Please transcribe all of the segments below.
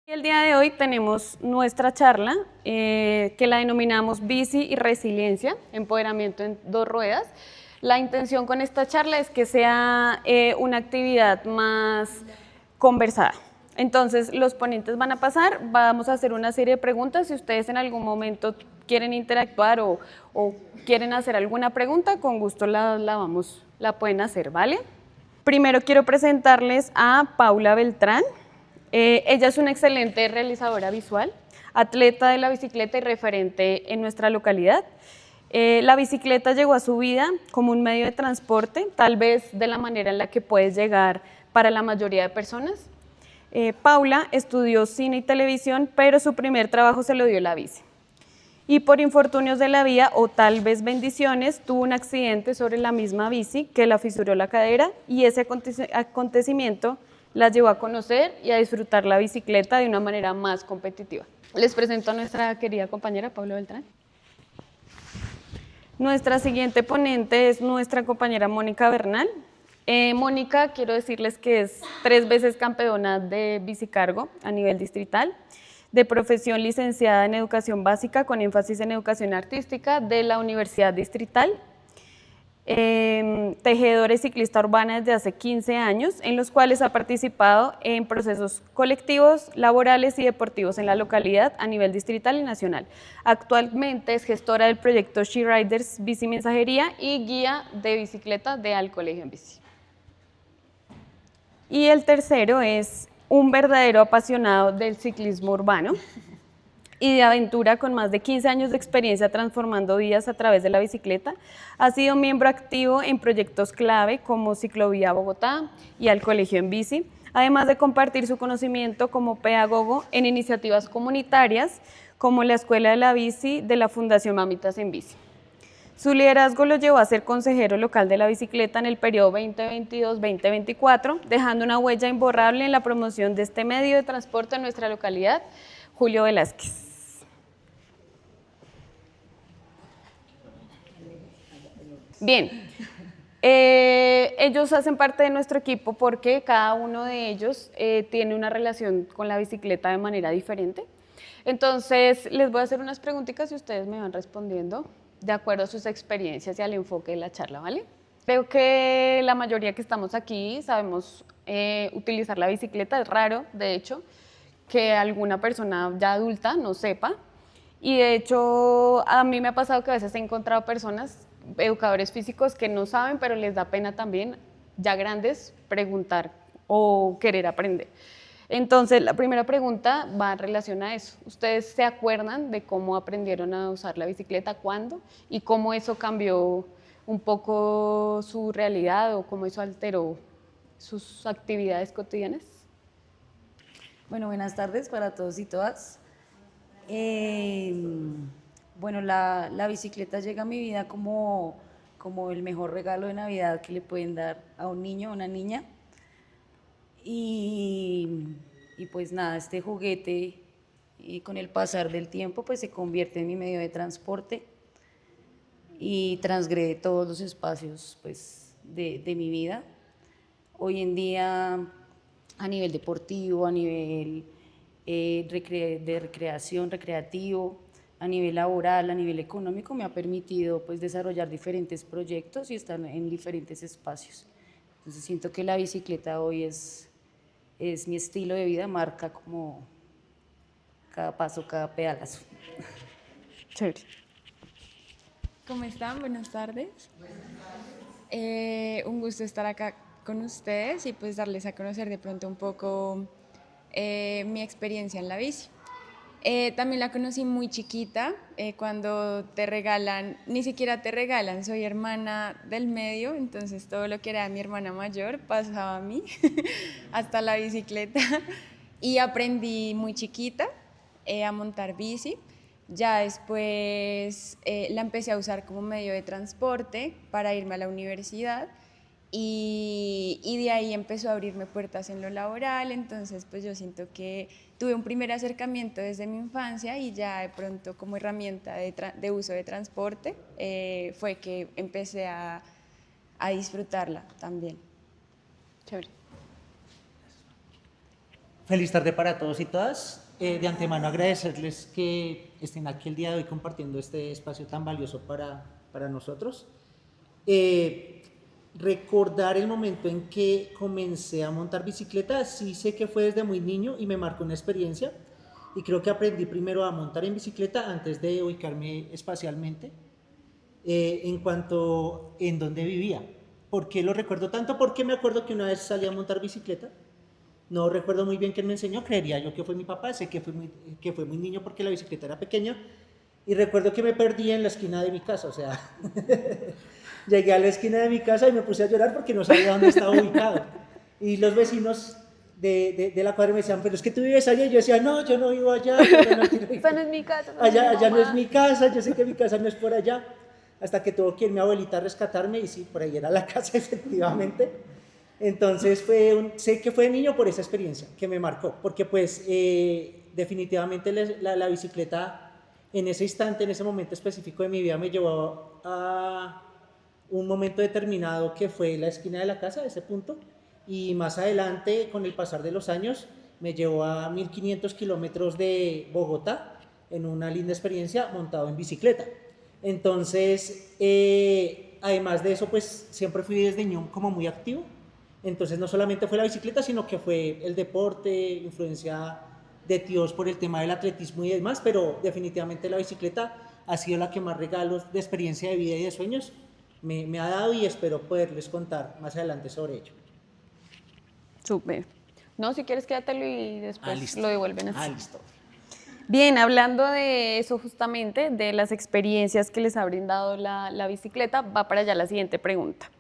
El día de hoy tenemos nuestra charla que la denominamos Bici y Resiliencia, Empoderamiento en dos ruedas. La intención con esta charla es que sea una actividad más conversada. Entonces los ponentes van a pasar, vamos a hacer una serie de preguntas. Si ustedes en algún momento quieren interactuar o quieren hacer alguna pregunta, con gusto la pueden hacer, ¿vale? Primero quiero presentarles a Paula Beltrán. Ella es una excelente realizadora visual, atleta de la bicicleta y referente en nuestra localidad. La bicicleta llegó a su vida como un medio de transporte, tal vez de la manera en la que puedes llegar para la mayoría de personas. Paula estudió cine y televisión, pero su primer trabajo se lo dio la bici. Y por infortunios de la vida o tal vez bendiciones, tuvo un accidente sobre la misma bici que la fisuró la cadera y ese acontecimiento la llevó a conocer y a disfrutar la bicicleta de una manera más competitiva. Les presento a nuestra querida compañera Paula Beltrán. Nuestra siguiente ponente es nuestra compañera Mónica Bernal. Mónica, quiero decirles que es 3 veces campeona de bicicargo a nivel distrital, de profesión licenciada en educación básica con énfasis en educación artística de la Universidad Distrital. Tejedora y ciclista urbana desde hace 15 años, en los cuales ha participado en procesos colectivos, laborales y deportivos en la localidad a nivel distrital y nacional. Actualmente es gestora del proyecto She Riders Bici Mensajería y guía de bicicleta de Al Colegio en Bici. Y el tercero es un verdadero apasionado del ciclismo urbano y de aventura con más de 15 años de experiencia transformando vidas a través de la bicicleta. Ha sido miembro activo en proyectos clave como Ciclovía Bogotá y Al Colegio en Bici, además de compartir su conocimiento como pedagogo en iniciativas comunitarias como la Escuela de la Bici de la Fundación Mamitas en Bici. Su liderazgo lo llevó a ser consejero local de la bicicleta en el periodo 2022-2024, dejando una huella imborrable en la promoción de este medio de transporte en nuestra localidad. Julio Velázquez. Bien, ellos hacen parte de nuestro equipo porque cada uno de ellos tiene una relación con la bicicleta de manera diferente. Entonces, les voy a hacer unas preguntitas y ustedes me van respondiendo de acuerdo a sus experiencias y al enfoque de la charla, ¿vale? Creo que la mayoría que estamos aquí sabemos utilizar la bicicleta, es raro, de hecho, que alguna persona ya adulta no sepa. Y de hecho, a mí me ha pasado que a veces he encontrado personas, educadores físicos, que no saben, pero les da pena también, ya grandes, preguntar o querer aprender. Entonces, la primera pregunta va en relación a eso. ¿Ustedes se acuerdan de cómo aprendieron a usar la bicicleta, cuándo y cómo eso cambió un poco su realidad o cómo eso alteró sus actividades cotidianas? Bueno, buenas tardes para todos y todas. Bueno, la bicicleta llega a mi vida como el mejor regalo de Navidad que le pueden dar a un niño o una niña. Y pues nada, este juguete con el pasar del tiempo pues se convierte en mi medio de transporte y transgrede todos los espacios pues de mi vida. Hoy en día a nivel deportivo, a nivel de recreación, recreativo, a nivel laboral, a nivel económico, me ha permitido pues desarrollar diferentes proyectos y estar en diferentes espacios. Entonces siento que la bicicleta hoy es mi estilo de vida, marca como cada paso, cada pedalazo. Chévere. ¿Cómo están? Buenas tardes. Un gusto estar acá con ustedes y pues darles a conocer de pronto un poco mi experiencia en la bici. También la conocí muy chiquita, cuando te regalan, ni siquiera te regalan, soy hermana del medio, entonces todo lo que era mi hermana mayor pasaba a mí, hasta la bicicleta, y aprendí muy chiquita a montar bici. Ya después la empecé a usar como medio de transporte para irme a la universidad y de ahí empezó a abrirme puertas en lo laboral, entonces pues yo siento que tuve un primer acercamiento desde mi infancia y ya de pronto como herramienta de uso de transporte fue que empecé a disfrutarla también. Chévere. Feliz tarde para todos y todas. De antemano agradecerles que estén aquí el día de hoy compartiendo este espacio tan valioso para nosotros. Recordar el momento en que comencé a montar bicicleta, sí sé que fue desde muy niño y me marcó una experiencia, y creo que aprendí primero a montar en bicicleta antes de ubicarme espacialmente en cuanto en dónde vivía. ¿Por qué lo recuerdo tanto? Porque me acuerdo que una vez salí a montar bicicleta. No recuerdo muy bien quién me enseñó, creería yo que fue mi papá, sé que fue muy niño porque la bicicleta era pequeña, y recuerdo que me perdí en la esquina de mi casa, o sea, llegué a la esquina de mi casa y me puse a llorar porque no sabía dónde estaba ubicado. Y los vecinos de la cuadra me decían, pero es que tú vives allá, y yo decía, no, yo no vivo allá. Esta no es mi casa. Allá no es mi casa, yo sé que mi casa no es por allá, hasta que tuvo que ir mi abuelita a rescatarme, y sí, por ahí era la casa efectivamente. Entonces sé que fue de niño por esa experiencia que me marcó, porque pues definitivamente la bicicleta en ese instante, en ese momento específico de mi vida, me llevó a un momento determinado que fue la esquina de la casa, ese punto, y más adelante, con el pasar de los años, me llevó a 1500 kilómetros de Bogotá en una linda experiencia montado en bicicleta. Entonces, además de eso, pues siempre fui desde niño como muy activo. Entonces no solamente fue la bicicleta, sino que fue el deporte, influencia de tíos por el tema del atletismo y demás, pero definitivamente la bicicleta ha sido la que más regalos de experiencia de vida y de sueños me ha dado, y espero poderles contar más adelante sobre ello. Súper. No, si quieres quédatelo y después lo devuelven así. Listo. Bien, hablando de eso justamente, de las experiencias que les ha brindado la bicicleta, va para allá la siguiente pregunta.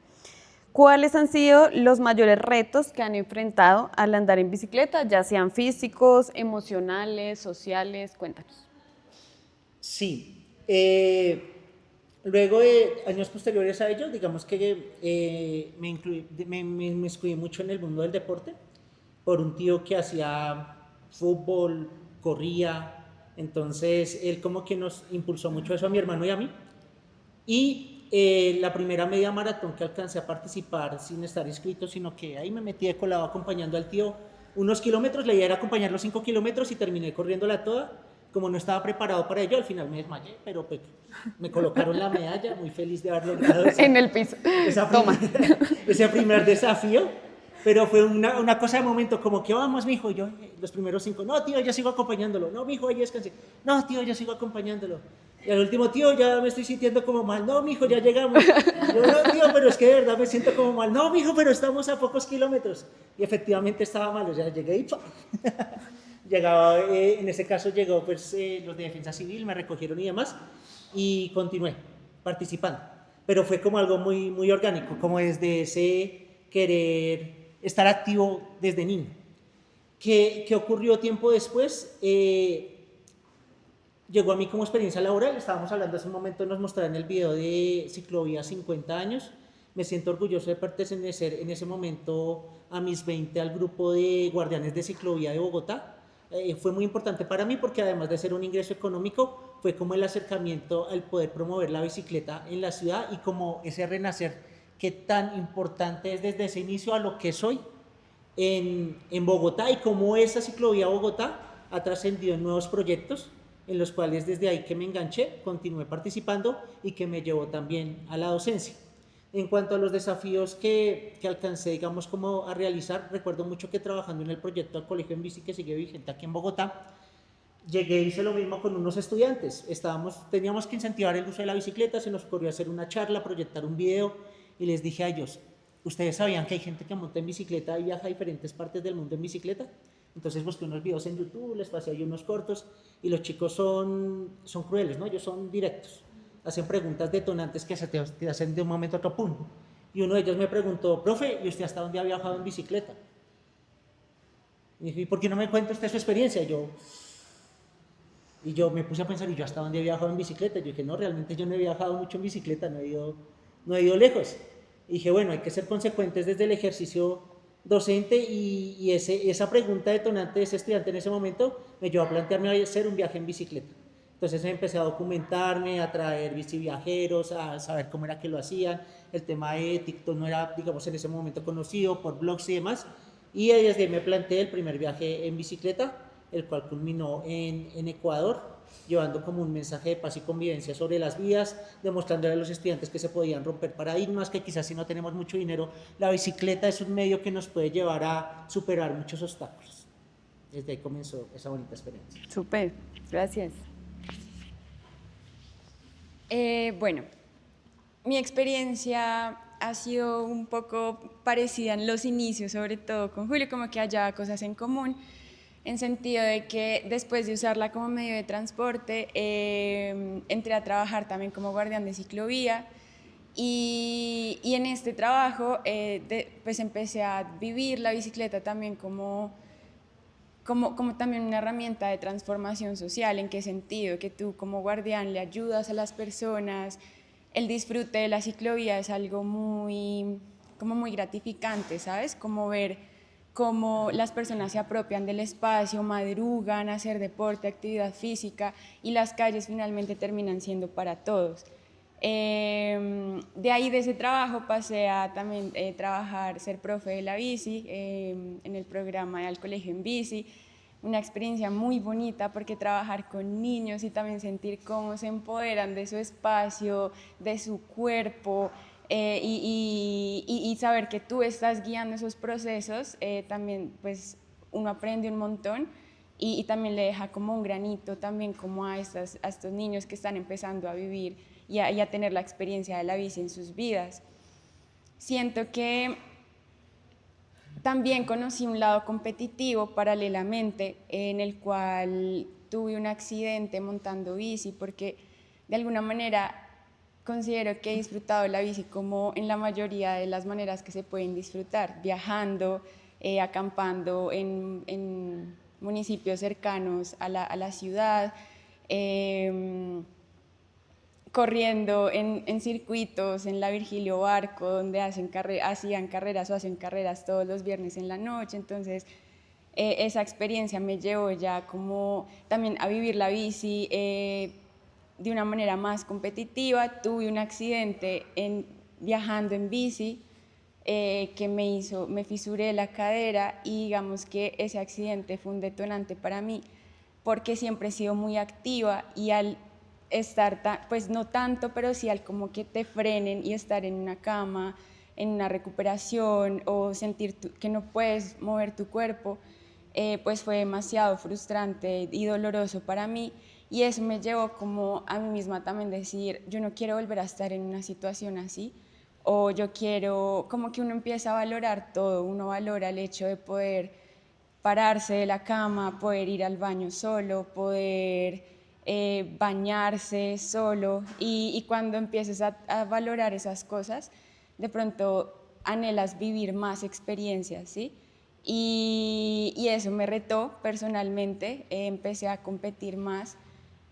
¿Cuáles han sido los mayores retos que han enfrentado al andar en bicicleta, ya sean físicos, emocionales, sociales? Cuéntanos. Sí. Luego de años posteriores a ello, digamos que me inmiscuí mucho en el mundo del deporte por un tío que hacía fútbol, corría. Entonces él como que nos impulsó mucho eso a mi hermano y a mí. Y la primera media maratón que alcancé a participar sin estar inscrito, sino que ahí me metí de colado acompañando al tío unos kilómetros, la idea era acompañar los 5 kilómetros, y terminé corriéndola toda. Como no estaba preparado para ello, al final me desmayé, pero pues, me colocaron la medalla, muy feliz de haber logrado En el piso. Toma. Ese primer desafío. Pero fue una cosa de momento, como que vamos, mijo, yo los primeros 5, no, tío, yo sigo acompañándolo, no, mijo, ahí descansé, no, tío, yo sigo acompañándolo. Y al último, tío, ya me estoy sintiendo como mal, no, mijo, ya llegamos. Yo, no, tío, pero es que de verdad me siento como mal, no, mijo, pero estamos a pocos kilómetros. Y efectivamente estaba mal, o sea, llegué y ¡pum! Llegaba, en ese caso llegó pues, los de Defensa Civil, me recogieron y demás, y continué participando. Pero fue como algo muy, muy orgánico, como desde ese querer estar activo desde niño. ¿Qué ocurrió tiempo después? Llegó a mí como experiencia laboral. Estábamos hablando hace un momento, nos mostraron el video de Ciclovía 50 años. Me siento orgulloso de pertenecer en ese momento a mis 20 al grupo de guardianes de ciclovía de Bogotá. Fue muy importante para mí porque además de ser un ingreso económico, fue como el acercamiento al poder promover la bicicleta en la ciudad, y como ese renacer que tan importante es desde ese inicio a lo que soy en Bogotá, y cómo esa ciclovía Bogotá ha trascendido en nuevos proyectos en los cuales desde ahí que me enganché, continué participando y que me llevó también a la docencia. En cuanto a los desafíos que alcancé, digamos, como a realizar, recuerdo mucho que trabajando en el proyecto del Colegio en Bici, que sigue vigente aquí en Bogotá, llegué y hice lo mismo con unos estudiantes. Teníamos que incentivar el uso de la bicicleta, se nos ocurrió hacer una charla, proyectar un video, y les dije a ellos, ¿ustedes sabían que hay gente que monta en bicicleta y viaja a diferentes partes del mundo en bicicleta? Entonces busqué unos videos en YouTube, les pasé ahí unos cortos, y los chicos son crueles, ¿no? Ellos son directos, hacen preguntas detonantes que se te hacen de un momento a otro, ¡pum! Y uno de ellos me preguntó, profe, ¿y usted hasta dónde ha viajado en bicicleta? Y dije, ¿y por qué no me cuenta usted su experiencia? Y yo me puse a pensar, ¿y yo hasta dónde he viajado en bicicleta? Yo dije, no, realmente yo no he viajado mucho en bicicleta, no he ido lejos. Y dije, bueno, hay que ser consecuentes desde el ejercicio docente, y esa pregunta detonante de ese estudiante en ese momento me llevó a plantearme hacer un viaje en bicicleta. Entonces empecé a documentarme, a traer biciviajeros, a saber cómo era que lo hacían. El tema de TikTok no era, digamos, en ese momento conocido por blogs y demás. Y desde ahí me planteé el primer viaje en bicicleta, el cual culminó en Ecuador, llevando como un mensaje de paz y convivencia sobre las vías, demostrándole a los estudiantes que se podían romper paradigmas, que quizás si no tenemos mucho dinero, la bicicleta es un medio que nos puede llevar a superar muchos obstáculos. Desde ahí comenzó esa bonita experiencia. Súper, gracias. Bueno, mi experiencia ha sido un poco parecida en los inicios, sobre todo con Julio, como que haya cosas en común, en sentido de que después de usarla como medio de transporte, entré a trabajar también como guardián de ciclovía y en este trabajo pues empecé a vivir la bicicleta también como también una herramienta de transformación social. ¿En qué sentido? Que tú como guardián le ayudas a las personas. El disfrute de la ciclovía es algo como muy gratificante, ¿sabes? Como ver cómo las personas se apropian del espacio, madrugan a hacer deporte, actividad física, y las calles finalmente terminan siendo para todos. De ahí, de ese trabajo, pasé a también trabajar, ser profe de la bici en el programa de Al Colegio en Bici. Una experiencia muy bonita, porque trabajar con niños y también sentir cómo se empoderan de su espacio, de su cuerpo, y saber que tú estás guiando esos procesos, también pues uno aprende un montón y también le deja como un granito también como a estos niños que están empezando a vivir y a tener la experiencia de la bici en sus vidas. Siento que también conocí un lado competitivo paralelamente, en el cual tuve un accidente montando bici, porque de alguna manera considero que he disfrutado la bici como en la mayoría de las maneras que se pueden disfrutar, viajando, acampando en municipios cercanos a la ciudad, corriendo en circuitos, en la Virgilio Barco, donde hacían carreras o hacen carreras todos los viernes en la noche. Entonces, esa experiencia me llevó ya como también a vivir la bici de una manera más competitiva. Tuve un accidente viajando en bici que me fisuré la cadera, y digamos que ese accidente fue un detonante para mí, porque siempre he sido muy activa, y al estar, pues no tanto, pero sí al como que te frenen y estar en una cama, en una recuperación, o sentir que no puedes mover tu cuerpo, pues fue demasiado frustrante y doloroso para mí, y eso me llevó como a mí misma también decir, yo no quiero volver a estar en una situación así, o yo quiero, como que uno empieza a valorar todo, uno valora el hecho de poder pararse de la cama, poder ir al baño solo, poder bañarse solo, y cuando empieces a valorar esas cosas, de pronto anhelas vivir más experiencias, ¿sí? Y eso me retó personalmente, empecé a competir más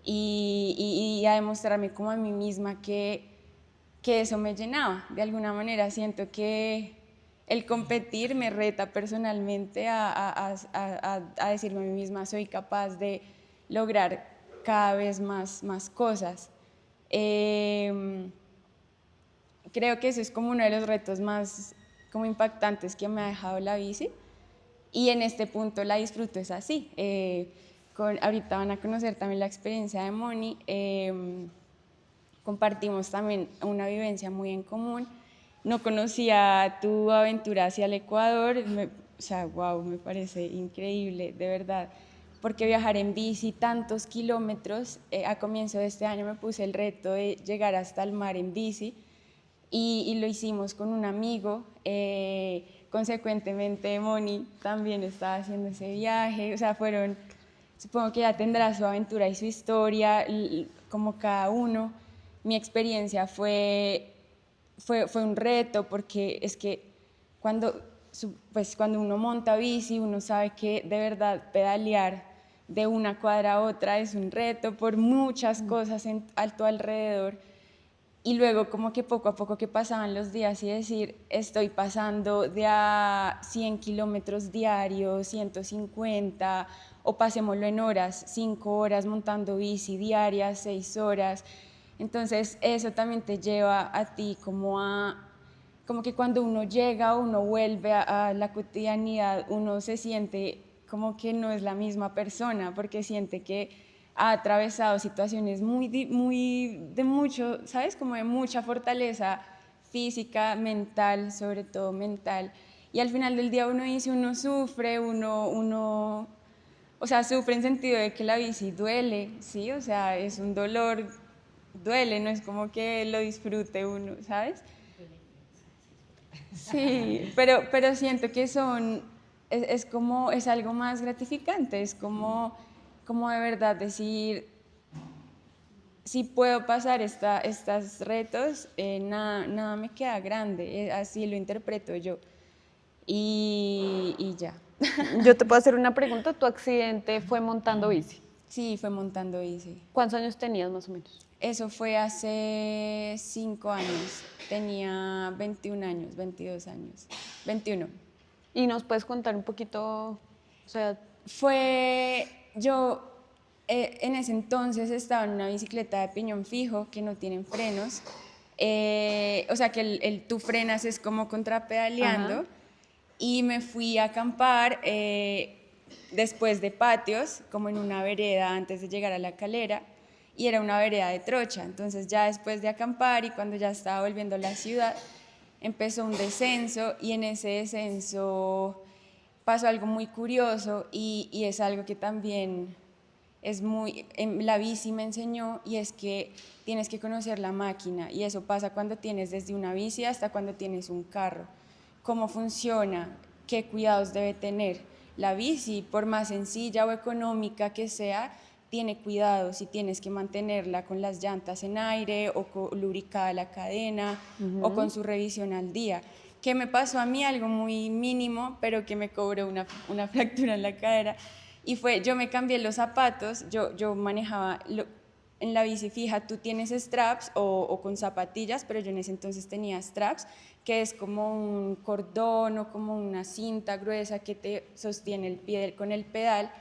y a demostrarme como a mí misma que eso me llenaba. De alguna manera siento que el competir me reta personalmente a decirme a mí misma, soy capaz de lograr cada vez más cosas. Creo que eso es como uno de los retos más como impactantes que me ha dejado la bici, y en este punto la disfruto, es así. Ahorita van a conocer también la experiencia de Moni. Compartimos también una vivencia muy en común. No conocía tu aventura hacia el Ecuador, o sea, wow, me parece increíble, de verdad, porque viajar en bici tantos kilómetros, a comienzo de este año me puse el reto de llegar hasta el mar en bici, y lo hicimos con un amigo. Consecuentemente, Moni también estaba haciendo ese viaje, o sea, supongo que ya tendrá su aventura y su historia, como cada uno. Mi experiencia fue un reto, porque es que cuando uno monta bici, uno sabe que de verdad pedalear de una cuadra a otra es un reto por muchas cosas a tu alrededor, y luego como que poco a poco que pasaban los días y decir, estoy pasando de a 100 kilómetros diarios, 150, o pasémoslo en horas, 5 horas montando bici diarias, 6 horas. Entonces eso también te lleva a ti como a como que cuando uno llega, uno vuelve a la cotidianidad, uno se siente como que no es la misma persona, porque siente que ha atravesado situaciones muy de mucho, ¿sabes? Como de mucha fortaleza física, mental, sobre todo mental. Y al final del día uno dice, uno sufre, o sea, sufre en sentido de que la bici duele, ¿sí? O sea, es un dolor, duele, no es como que lo disfrute uno, ¿sabes? Sí, pero siento que es como, es algo más gratificante, es como de verdad decir, si puedo pasar estos retos, nada me queda grande, así lo interpreto yo. Y ya. Yo te puedo hacer una pregunta. ¿Tu accidente fue montando bici? Sí, fue montando bici. ¿Cuántos años tenías más o menos? Eso fue hace 5 años. Tenía 21 años, 22 años. 21. ¿Y nos puedes contar un poquito, o sea, Yo en ese entonces estaba en una bicicleta de piñón fijo que no tienen frenos. O sea que tú frenas es como contrapedaleando. Ajá. Y me fui a acampar después de patios, como en una vereda antes de llegar a la Calera, y era una vereda de trocha. Entonces ya después de acampar y cuando ya estaba volviendo a la ciudad, empezó un descenso y en ese descenso pasó algo muy curioso y es algo que también la bici me enseñó, y es que tienes que conocer la máquina, y eso pasa cuando tienes desde una bici hasta cuando tienes un carro. Cómo funciona, qué cuidados debe tener. La bici, por más sencilla o económica que sea, tiene cuidados y tienes que mantenerla con las llantas en aire o lubricada la cadena o con su revisión al día. ¿Qué me pasó a mí? Algo muy mínimo, pero que me cobró una fractura en la cadera. Y fue, yo me cambié los zapatos, yo manejaba, en la bici fija tú tienes straps o con zapatillas, pero yo en ese entonces tenía straps, que es como un cordón o como una cinta gruesa que te sostiene el pie con el pedal.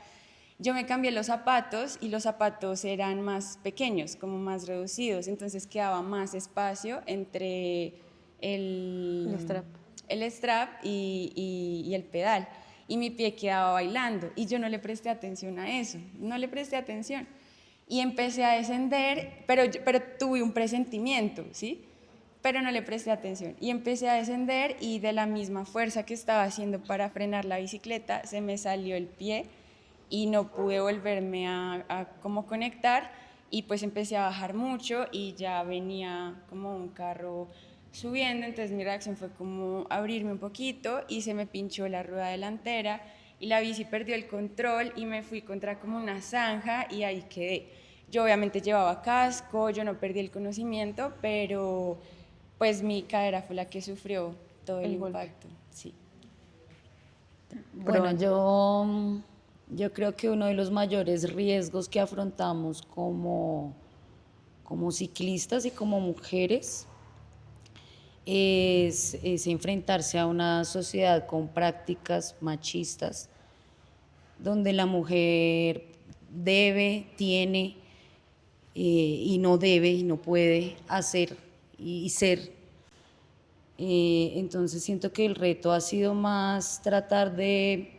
Yo me cambié los zapatos y los zapatos eran más pequeños, como más reducidos, entonces quedaba más espacio entre el strap? el strap y el pedal. Y mi pie quedaba bailando y yo no le presté atención a eso, no le presté atención. Y empecé a descender, pero tuve un presentimiento, ¿sí? Pero no le presté atención. Y empecé a descender y de la misma fuerza que estaba haciendo para frenar la bicicleta, se me salió el pie y no pude volverme a como conectar, y pues empecé a bajar mucho y ya venía como un carro subiendo, entonces mi reacción fue como abrirme un poquito y se me pinchó la rueda delantera y la bici perdió el control y me fui contra como una zanja y ahí quedé. Yo obviamente llevaba casco, yo no perdí el conocimiento, pero pues mi cadera fue la que sufrió todo el golpe. impacto. Sí. Bueno, yo creo que uno de los mayores riesgos que afrontamos como ciclistas y como mujeres es enfrentarse a una sociedad con prácticas machistas, donde la mujer debe, tiene y no debe y no puede hacer y ser. Entonces siento que el reto ha sido más tratar de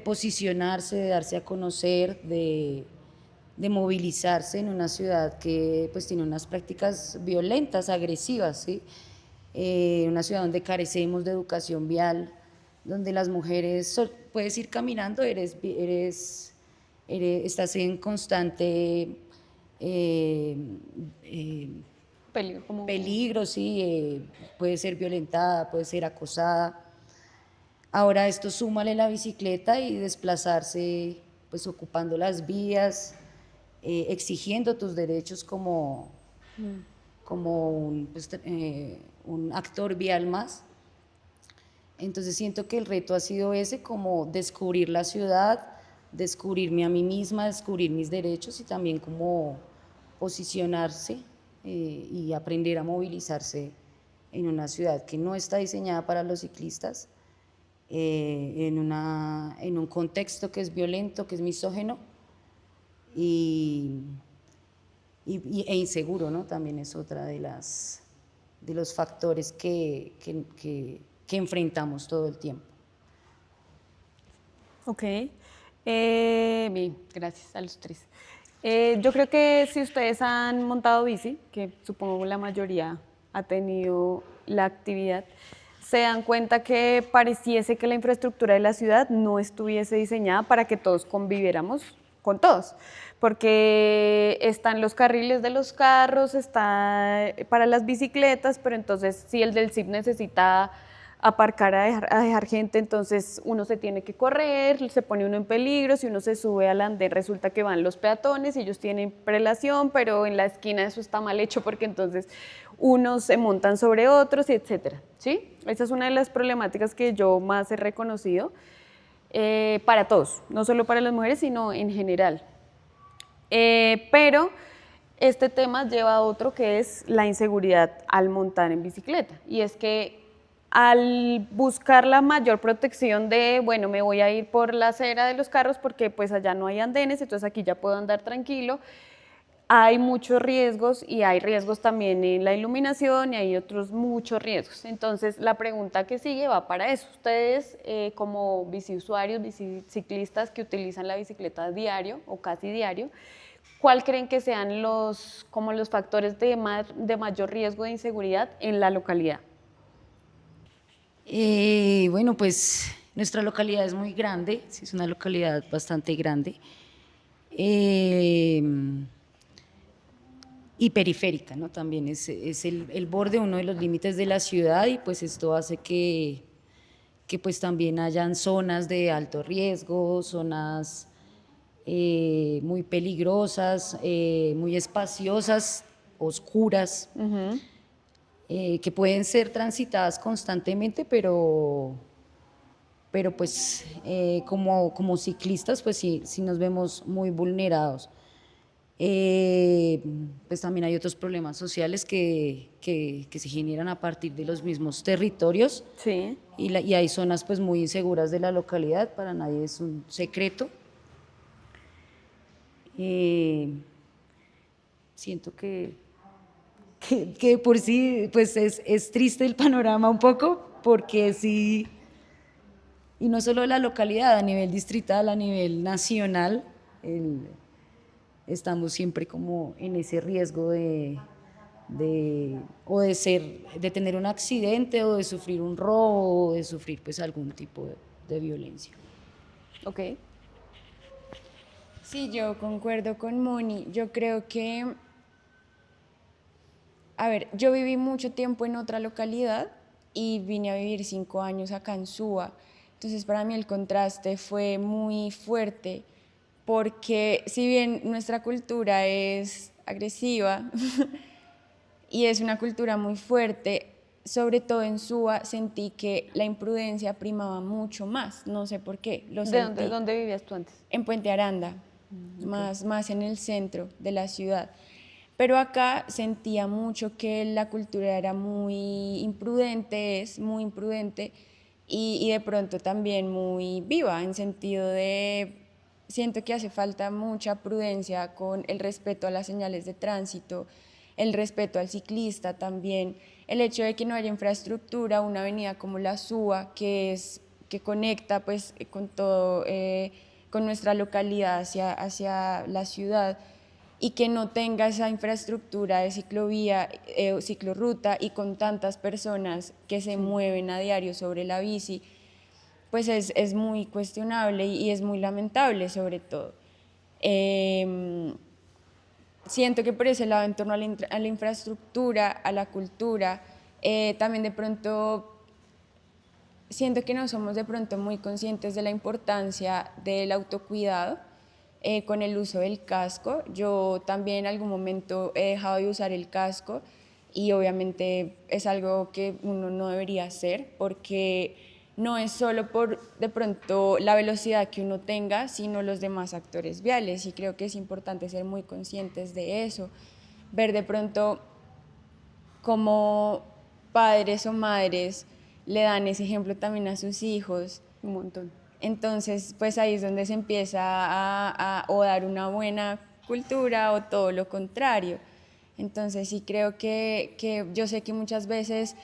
posicionarse, de darse a conocer, de movilizarse en una ciudad que pues tiene unas prácticas violentas, agresivas, ¿sí? Una ciudad donde carecemos de educación vial, donde las mujeres, puedes ir caminando, estás en constante peligro, sí, puede ser violentada, puede ser acosada. Ahora esto súmale la bicicleta y desplazarse, pues ocupando las vías, exigiendo tus derechos como un actor vial más. Entonces siento que el reto ha sido ese, como descubrir la ciudad, descubrirme a mí misma, descubrir mis derechos y también como posicionarse y aprender a movilizarse en una ciudad que no está diseñada para los ciclistas, en un contexto que es violento, que es misógino e inseguro, ¿no? También es otra de de los factores que enfrentamos todo el tiempo. Ok. Bien, gracias a los tres. Yo creo que si ustedes han montado bici, que supongo la mayoría ha tenido la actividad, se dan cuenta que pareciese que la infraestructura de la ciudad no estuviese diseñada para que todos conviviéramos con todos, porque están los carriles de los carros, está para las bicicletas, pero entonces si el del CIP necesita aparcar a dejar gente, entonces uno se tiene que correr, se pone uno en peligro, si uno se sube al andén resulta que van los peatones y ellos tienen prelación, pero en la esquina eso está mal hecho porque entonces unos se montan sobre otros, etcétera, ¿sí? Esa es una de las problemáticas que yo más he reconocido para todos, no solo para las mujeres, sino en general. Pero este tema lleva a otro que es la inseguridad al montar en bicicleta, y es que al buscar la mayor protección de, bueno, me voy a ir por la acera de los carros porque pues allá no hay andenes, entonces aquí ya puedo andar tranquilo, hay muchos riesgos y hay riesgos también en la iluminación y hay otros muchos riesgos. Entonces la pregunta que sigue va para eso. Ustedes como biciusuarios, biciclistas que utilizan la bicicleta diario o casi diario, ¿cuál creen que sean como los factores de mayor riesgo de inseguridad en la localidad? Bueno, pues nuestra localidad es muy grande, sí, es una localidad bastante grande y periférica, ¿no? También es el borde, uno de los límites de la ciudad, y pues esto hace que pues también hayan zonas de alto riesgo, zonas muy peligrosas, muy espaciosas, oscuras. Que pueden ser transitadas constantemente, pero pues como ciclistas pues sí nos vemos muy vulnerados. Pues también hay otros problemas sociales que se generan a partir de los mismos territorios, Sí. y hay zonas pues muy inseguras de la localidad, para nadie es un secreto. Siento que por sí pues es triste el panorama un poco, porque sí, y no solo la localidad, a nivel distrital, a nivel nacional, estamos siempre como en ese riesgo de tener un accidente, o de sufrir un robo, o de sufrir pues algún tipo de violencia. Ok. Sí, yo concuerdo con Moni. Yo creo que, a ver, yo viví mucho tiempo en otra localidad y vine a vivir 5 años acá en Suba. Entonces, para mí el contraste fue muy fuerte, porque si bien nuestra cultura es agresiva y es una cultura muy fuerte, sobre todo en Suba sentí que la imprudencia primaba mucho más. No sé por qué, lo sentí. ¿Dónde vivías tú antes? En Puente Aranda, más en el centro de la ciudad. Pero acá sentía mucho que la cultura era muy imprudente, es muy imprudente, y de pronto también muy viva, en sentido de, siento que hace falta mucha prudencia con el respeto a las señales de tránsito, el respeto al ciclista también, el hecho de que no haya infraestructura, una avenida como la SUA, que conecta pues con todo, con nuestra localidad hacia la ciudad, y que no tenga esa infraestructura de ciclovía, ciclorruta, y con tantas personas que se mueven a diario sobre la bici, pues es muy cuestionable y es muy lamentable sobre todo. Siento que por ese lado, en torno a la infraestructura, a la cultura, también de pronto siento que no somos de pronto muy conscientes de la importancia del autocuidado con el uso del casco. Yo también en algún momento he dejado de usar el casco, y obviamente es algo que uno no debería hacer, porque no es solo por de pronto la velocidad que uno tenga, sino los demás actores viales, y creo que es importante ser muy conscientes de eso, ver de pronto cómo padres o madres le dan ese ejemplo también a sus hijos. Un montón. Entonces, pues ahí es donde se empieza a o dar una buena cultura o todo lo contrario. Entonces sí creo que yo sé que muchas veces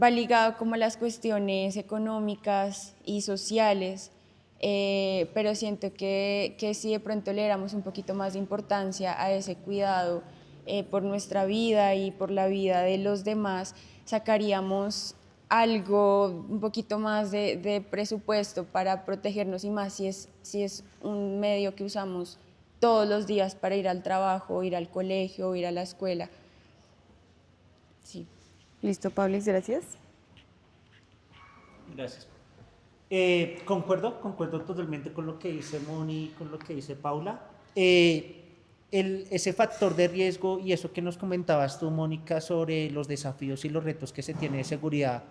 va ligado como a las cuestiones económicas y sociales, pero siento que si de pronto le diéramos un poquito más de importancia a ese cuidado por nuestra vida y por la vida de los demás, sacaríamos algo, un poquito más de presupuesto para protegernos y más si es un medio que usamos todos los días para ir al trabajo, ir al colegio, ir a la escuela. Sí. Listo, Pablo, gracias. Gracias. Concuerdo totalmente con lo que dice Moni, con lo que dice Paula. Ese factor de riesgo y eso que nos comentabas tú, Mónica, sobre los desafíos y los retos que se tiene de seguridad,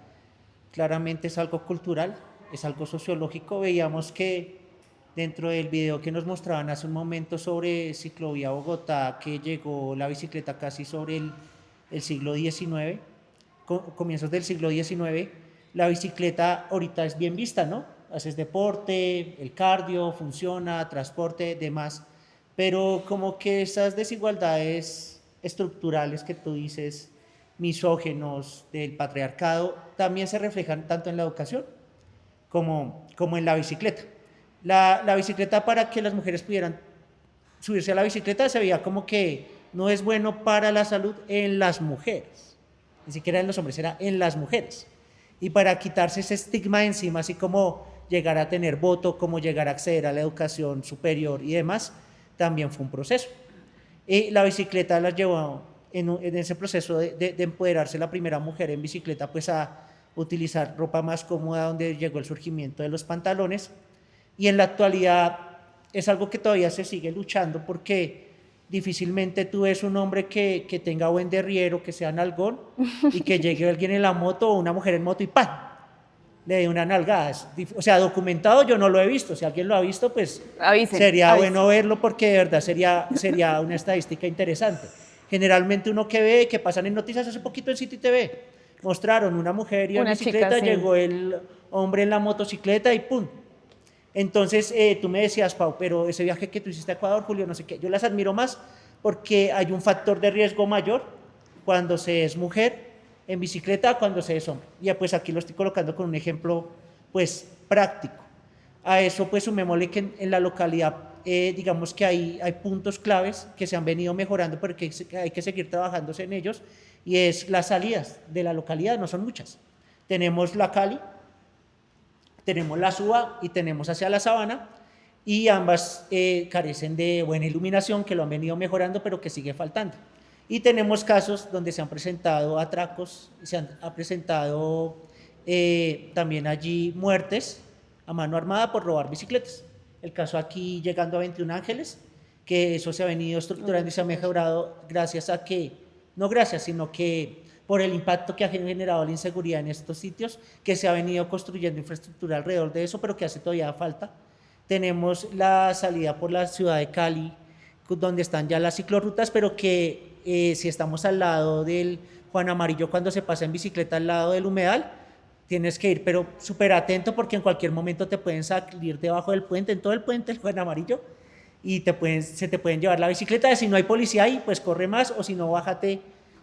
claramente es algo cultural, es algo sociológico. Veíamos que dentro del video que nos mostraban hace un momento sobre Ciclovía Bogotá, que llegó la bicicleta casi sobre el siglo XIX, comienzos del siglo XIX, la bicicleta ahorita es bien vista, ¿no? Haces deporte, el cardio, funciona, transporte, demás, pero como que esas desigualdades estructurales que tú dices, misógenos del patriarcado, también se reflejan tanto en la educación como en la bicicleta. La bicicleta, para que las mujeres pudieran subirse a la bicicleta, se veía como que no es bueno para la salud en las mujeres, ni siquiera en los hombres, era en las mujeres. Y para quitarse ese estigma de encima, así como llegar a tener voto, como llegar a acceder a la educación superior y demás, también fue un proceso. Y la bicicleta la llevó en ese proceso de empoderarse la primera mujer en bicicleta, pues a utilizar ropa más cómoda, donde llegó el surgimiento de los pantalones. Y en la actualidad es algo que todavía se sigue luchando, porque difícilmente tú ves un hombre que tenga buen derriero, que sea nalgón, y que llegue alguien en la moto o una mujer en moto y ¡pam!, le dé una nalgada. O sea, documentado yo no lo he visto. Si alguien lo ha visto, pues sería bueno verlo, porque de verdad sería una estadística interesante. Generalmente uno que ve, que pasan en noticias, hace poquito en City TV, mostraron una mujer y en bicicleta, chica, sí, llegó el hombre en la motocicleta y ¡pum! Entonces, tú me decías, Pau, pero ese viaje que tú hiciste a Ecuador, Julio, no sé qué, yo las admiro más porque hay un factor de riesgo mayor cuando se es mujer en bicicleta, cuando se es hombre. Y pues aquí lo estoy colocando con un ejemplo, pues, práctico. A eso, pues, sumémosle que en la localidad, digamos que hay puntos claves que se han venido mejorando, pero que hay que seguir trabajándose en ellos, y es las salidas de la localidad, no son muchas. Tenemos la Cali, tenemos la Suba y tenemos hacia la Sabana, y ambas carecen de buena iluminación, que lo han venido mejorando, pero que sigue faltando. Y tenemos casos donde se han presentado atracos, ha presentado también allí muertes a mano armada por robar bicicletas. El caso aquí llegando a 21 Ángeles, que eso se ha venido estructurando y se ha mejorado gracias a que, no gracias, sino que por el impacto que ha generado la inseguridad en estos sitios, que se ha venido construyendo infraestructura alrededor de eso, pero que hace todavía falta. Tenemos la salida por la ciudad de Cali, donde están ya las ciclorrutas, pero que si estamos al lado del Juan Amarillo, cuando se pasa en bicicleta al lado del humedal, tienes que ir, pero súper atento, porque en cualquier momento te pueden salir debajo del puente, en todo el puente del Juan Amarillo, y se te pueden llevar la bicicleta. Si no hay policía ahí, pues corre más, o si no, bájate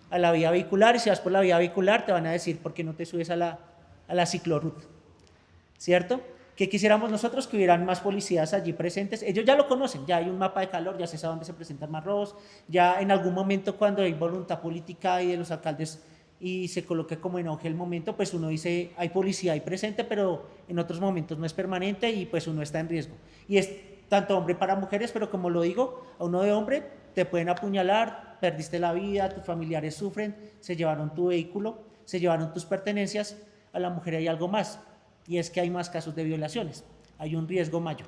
a la vía vehicular, y si vas por la vía vehicular te van a decir por qué no te subes a la ciclorruta, ¿cierto? Que quisiéramos nosotros que hubieran más policías allí presentes. Ellos ya lo conocen, ya hay un mapa de calor, ya se sabe dónde se presentan más robos, ya en algún momento, cuando hay voluntad política y de los alcaldes y se coloque como en auge el momento, pues uno dice, hay policía ahí presente, pero en otros momentos no es permanente y pues uno está en riesgo. Y es tanto hombre para mujeres, pero como lo digo, a uno de hombre te pueden apuñalar, perdiste la vida, tus familiares sufren, se llevaron tu vehículo, se llevaron tus pertenencias. A la mujer hay algo más, y es que hay más casos de violaciones, hay un riesgo mayor.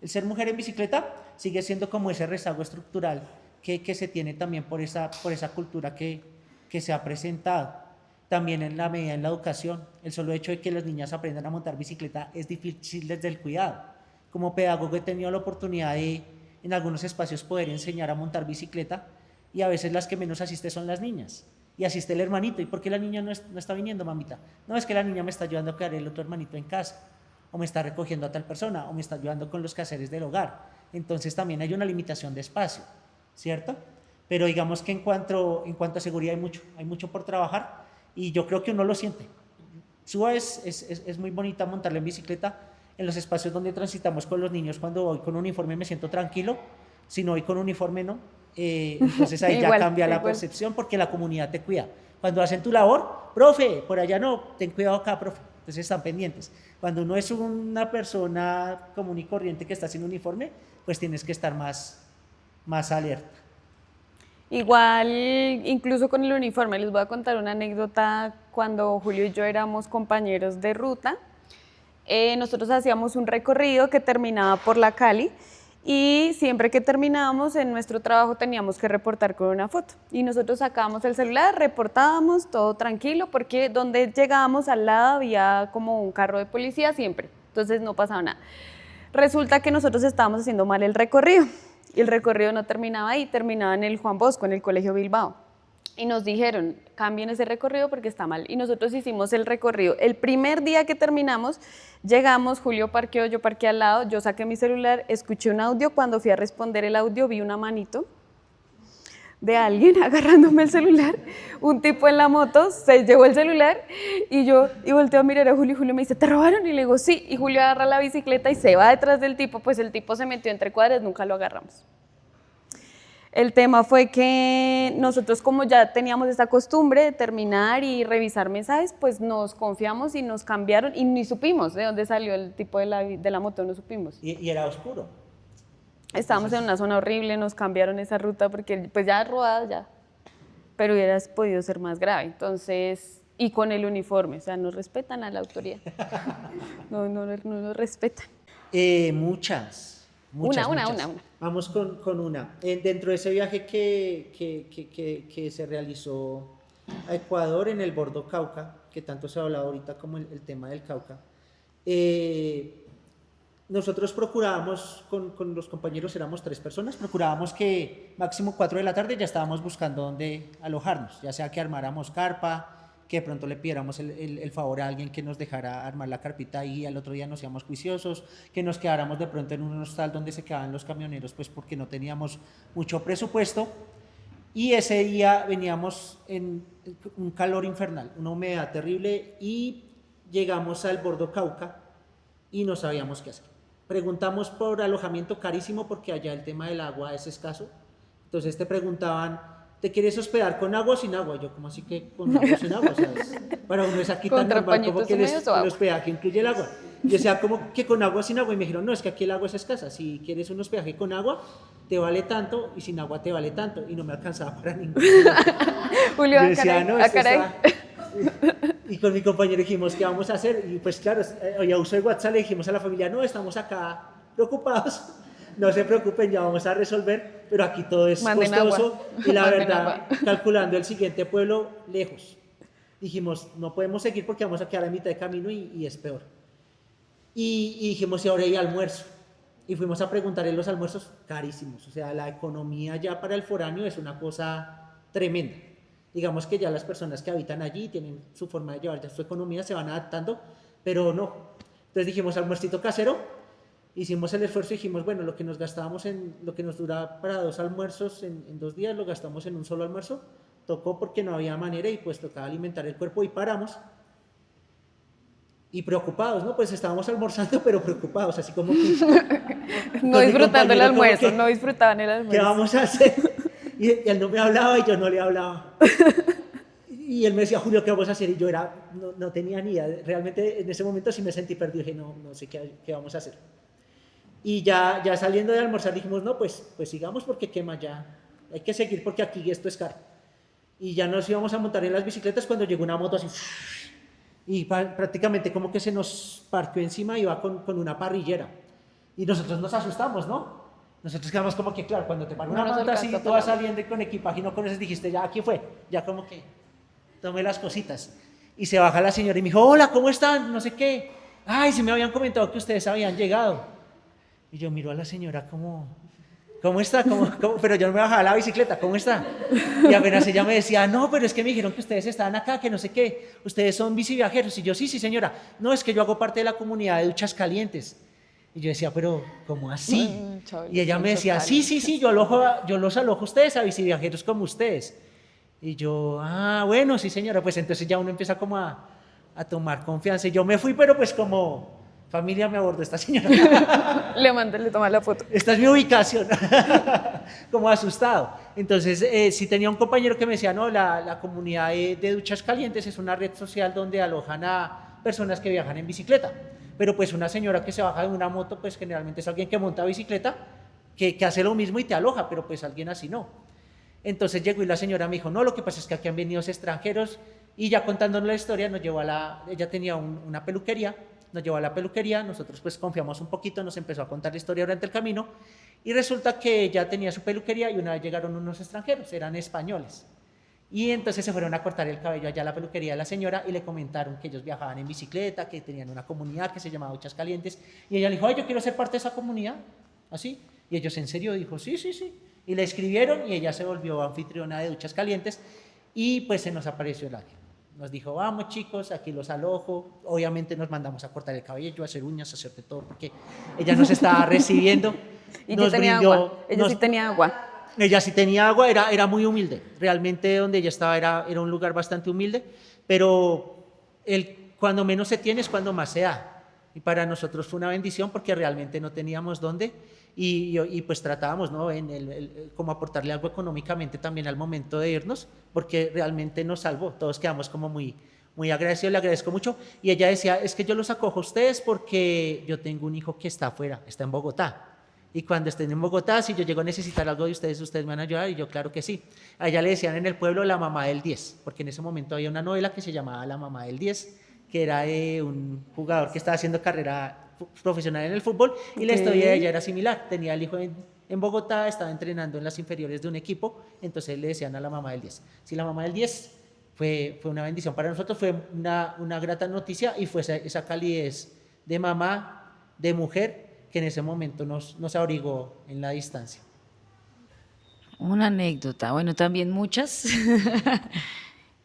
El ser mujer en bicicleta sigue siendo como ese rezago estructural que se tiene también por esa cultura que se ha presentado. También en la medida en la educación, el solo hecho de que las niñas aprendan a montar bicicleta es difícil desde el cuidado. Como pedagogo he tenido la oportunidad de en algunos espacios poder enseñar a montar bicicleta, y a veces las que menos asiste son las niñas, y asiste el hermanito. ¿Y por qué la niña no está viniendo, mamita? No, es que la niña me está ayudando a quedar el otro hermanito en casa, o me está recogiendo a tal persona, o me está ayudando con los quehaceres del hogar. Entonces también hay una limitación de espacio, ¿cierto? pero digamos que en cuanto a seguridad hay mucho por trabajar y yo creo que uno lo siente. Suba es muy bonita montarla en bicicleta en los espacios donde transitamos con los niños. Cuando voy con uniforme me siento tranquilo, si no voy con uniforme no. Entonces ahí ya cambia la percepción porque la comunidad te cuida. Cuando hacen tu labor, profe, por allá no, ten cuidado acá, profe. Entonces están pendientes. Cuando uno es una persona común y corriente que está sin uniforme, pues tienes que estar más alerta. Igual, incluso con el uniforme, les voy a contar una anécdota cuando Julio y yo éramos compañeros de ruta. Nosotros hacíamos un recorrido que terminaba por la Cali y siempre que terminábamos en nuestro trabajo teníamos que reportar con una foto. Y nosotros sacábamos el celular, reportábamos, todo tranquilo, porque donde llegábamos al lado había como un carro de policía siempre, entonces no pasaba nada. Resulta que nosotros estábamos haciendo mal el recorrido. Y el recorrido no terminaba ahí, terminaba en el Juan Bosco, en el Colegio Bilbao. Y nos dijeron, cambien ese recorrido porque está mal. Y nosotros hicimos el recorrido. El primer día que terminamos, llegamos, Julio parqueó, yo parqué al lado, yo saqué mi celular, escuché un audio. Cuando fui a responder el audio, vi una manito de alguien agarrándome el celular. Un tipo en la moto se llevó el celular y volteo a mirar a Julio y Julio me dice, ¿te robaron? Y le digo, sí. Y Julio agarra la bicicleta y se va detrás del tipo, pues el tipo se metió entre cuadras, nunca lo agarramos. El tema fue que nosotros, como ya teníamos esta costumbre de terminar y revisar mensajes, pues nos confiamos y nos cambiaron y ni supimos de dónde salió el tipo de la moto, no supimos. Y era oscuro. Estábamos en una zona horrible, nos cambiaron esa ruta porque pues ya rodada ya, pero hubiera podido ser más grave. Entonces, y con el uniforme, o sea, no respetan a la autoridad. No nos respetan. Muchas. Una. Vamos con una. Dentro de ese viaje que se realizó a Ecuador en el Bordo Cauca, que tanto se ha hablado ahorita como el tema del Cauca, nosotros procurábamos, con los compañeros éramos 3 personas, procurábamos que máximo 4 de la tarde ya estábamos buscando dónde alojarnos, ya sea que armáramos carpa, que de pronto le pidiéramos el favor a alguien que nos dejara armar la carpita y al otro día nos íbamos juiciosos, que nos quedáramos de pronto en un hostal donde se quedaban los camioneros, pues porque no teníamos mucho presupuesto. Y ese día veníamos en un calor infernal, una humedad terrible y llegamos al Bordo Cauca y no sabíamos qué hacer. Preguntamos por alojamiento carísimo porque allá el tema del agua es escaso. Entonces te preguntaban, ¿te quieres hospedar con agua o sin agua? Yo, ¿cómo así que con agua o sin agua? O sea, para uno es aquí tan normal como que el hospedaje incluye el agua. Yo decía, ¿cómo que con agua o sin agua? Y me dijeron, no, es que aquí el agua es escasa. Si quieres un hospedaje con agua, te vale tanto y sin agua te vale tanto. Y no me alcanzaba para ninguno. Julio, yo decía, no, esto está... Y con mi compañero dijimos, ¿qué vamos a hacer? Y pues claro, ya uso el WhatsApp, le dijimos a la familia, no, estamos acá preocupados, no se preocupen, ya vamos a resolver, pero aquí todo es costoso y la verdad, calculando el siguiente pueblo lejos, dijimos, no podemos seguir porque vamos a quedar a mitad de camino y es peor. Y dijimos, y ahora hay almuerzo. Y fuimos a preguntar en los almuerzos carísimos, o sea, la economía ya para el foráneo es una cosa tremenda. Digamos que ya las personas que habitan allí tienen su forma de llevar ya su economía, se van adaptando, pero no. Entonces dijimos, almuercito casero, hicimos el esfuerzo y dijimos, bueno, lo que nos gastábamos lo que nos duraba para 2 almuerzos en 2 días, lo gastamos en un solo almuerzo. Tocó porque no había manera y pues tocaba alimentar el cuerpo y paramos. Y preocupados, ¿no? Pues estábamos almorzando, pero preocupados, así como que... no disfrutando el almuerzo, no disfrutaban el almuerzo. ¿Qué vamos a hacer? Y él no me hablaba y yo no le hablaba. Y él me decía, Julio, ¿qué vamos a hacer? Y yo no tenía ni idea. Realmente en ese momento sí me sentí perdido. Dije, no sé qué vamos a hacer. Y ya saliendo de almorzar dijimos, no, pues sigamos porque quema ya. Hay que seguir porque aquí esto es caro. Y ya nos íbamos a montar en las bicicletas cuando llegó una moto así. Y prácticamente como que se nos partió encima y iba con una parrillera. Y nosotros nos asustamos, ¿no? Nosotros quedamos como que, claro, cuando te para una moto así, tú vas saliendo con equipaje y no conoces, dijiste, ya aquí fue, ya como que tomé las cositas. Y se baja la señora y me dijo, hola, ¿cómo están? No sé qué. Ay, sí me habían comentado que ustedes habían llegado. Y yo miro a la señora como, ¿cómo está? ¿Cómo? Pero yo no me bajaba la bicicleta, ¿cómo está? Y apenas ella me decía, no, pero es que me dijeron que ustedes estaban acá, que no sé qué, ustedes son biciviajeros. Y yo, sí, señora. No, es que yo hago parte de la comunidad de duchas calientes. Y yo decía, pero ¿cómo así? Chabelo, Y ella son me decía, sí, sí, sí, yo los alojo a ustedes, a biciviajeros como ustedes. Y yo, bueno, sí, señora, pues entonces ya uno empieza como a tomar confianza. Y yo me fui, pero pues como familia me abordó esta señora. Le toma la foto. Esta es mi ubicación. Como asustado. Entonces, sí tenía un compañero que me decía, no, la comunidad de Duchas Calientes es una red social donde alojan a personas que viajan en bicicleta. Pero pues una señora que se baja de una moto, pues generalmente es alguien que monta bicicleta, que hace lo mismo y te aloja, pero pues alguien así no. Entonces llegó y la señora me dijo, no, lo que pasa es que aquí han venido extranjeros, y ya contándonos la historia, nos llevó ella tenía una peluquería, nos llevó a la peluquería, nosotros pues confiamos un poquito, nos empezó a contar la historia durante el camino, y resulta que ella tenía su peluquería y una vez llegaron unos extranjeros, eran españoles. Y entonces se fueron a cortar el cabello allá a la peluquería de la señora y le comentaron que ellos viajaban en bicicleta, que tenían una comunidad que se llamaba Duchas Calientes. Y ella le dijo, ay, yo quiero ser parte de esa comunidad, así. Y ellos en serio dijo, sí, sí, sí. Y le escribieron y ella se volvió anfitriona de Duchas Calientes y pues se nos apareció el ángel. Nos dijo, vamos chicos, aquí los alojo. Obviamente nos mandamos a cortar el cabello, a hacer uñas, a hacer de todo, porque ella nos estaba recibiendo. Y nos tenía brindó, agua. Ella sí tenía agua. Ella sí tenía agua, era muy humilde. Realmente donde ella estaba era un lugar bastante humilde, pero cuando menos se tiene es cuando más se da. Y para nosotros fue una bendición porque realmente no teníamos dónde y pues tratábamos, ¿no? Como aportarle algo económicamente también al momento de irnos, porque realmente nos salvó. Todos quedamos como muy, muy agradecidos, le agradezco mucho. Y ella decía, es que yo los acojo a ustedes porque yo tengo un hijo que está afuera, está en Bogotá. Y cuando estén en Bogotá, si yo llego a necesitar algo de ustedes, ustedes me van a ayudar. Y yo, claro que sí. A ella le decían en el pueblo la mamá del 10, porque en ese momento había una novela que se llamaba La mamá del 10, que era de un jugador que estaba haciendo carrera profesional en el fútbol. Y la historia de ella era similar. Tenía el hijo en Bogotá, estaba entrenando en las inferiores de un equipo, entonces le decían a la mamá del 10. Sí, la mamá del 10 fue una bendición para nosotros, fue una grata noticia y fue esa calidez de mamá, de mujer, que en ese momento nos abrigó en la distancia. Una anécdota, bueno, también muchas,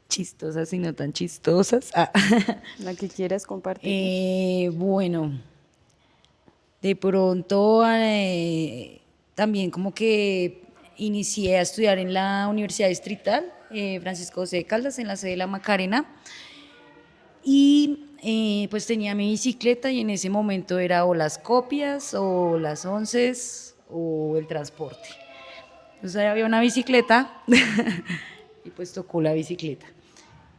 chistosas y no tan chistosas. La que quieras compartir. Bueno, de pronto también como que inicié a estudiar en la Universidad Distrital, Francisco José de Caldas, en la sede de la Macarena, y pues tenía mi bicicleta y en ese momento era o las copias o las onces o el transporte. Entonces ahí había una bicicleta y pues tocó la bicicleta.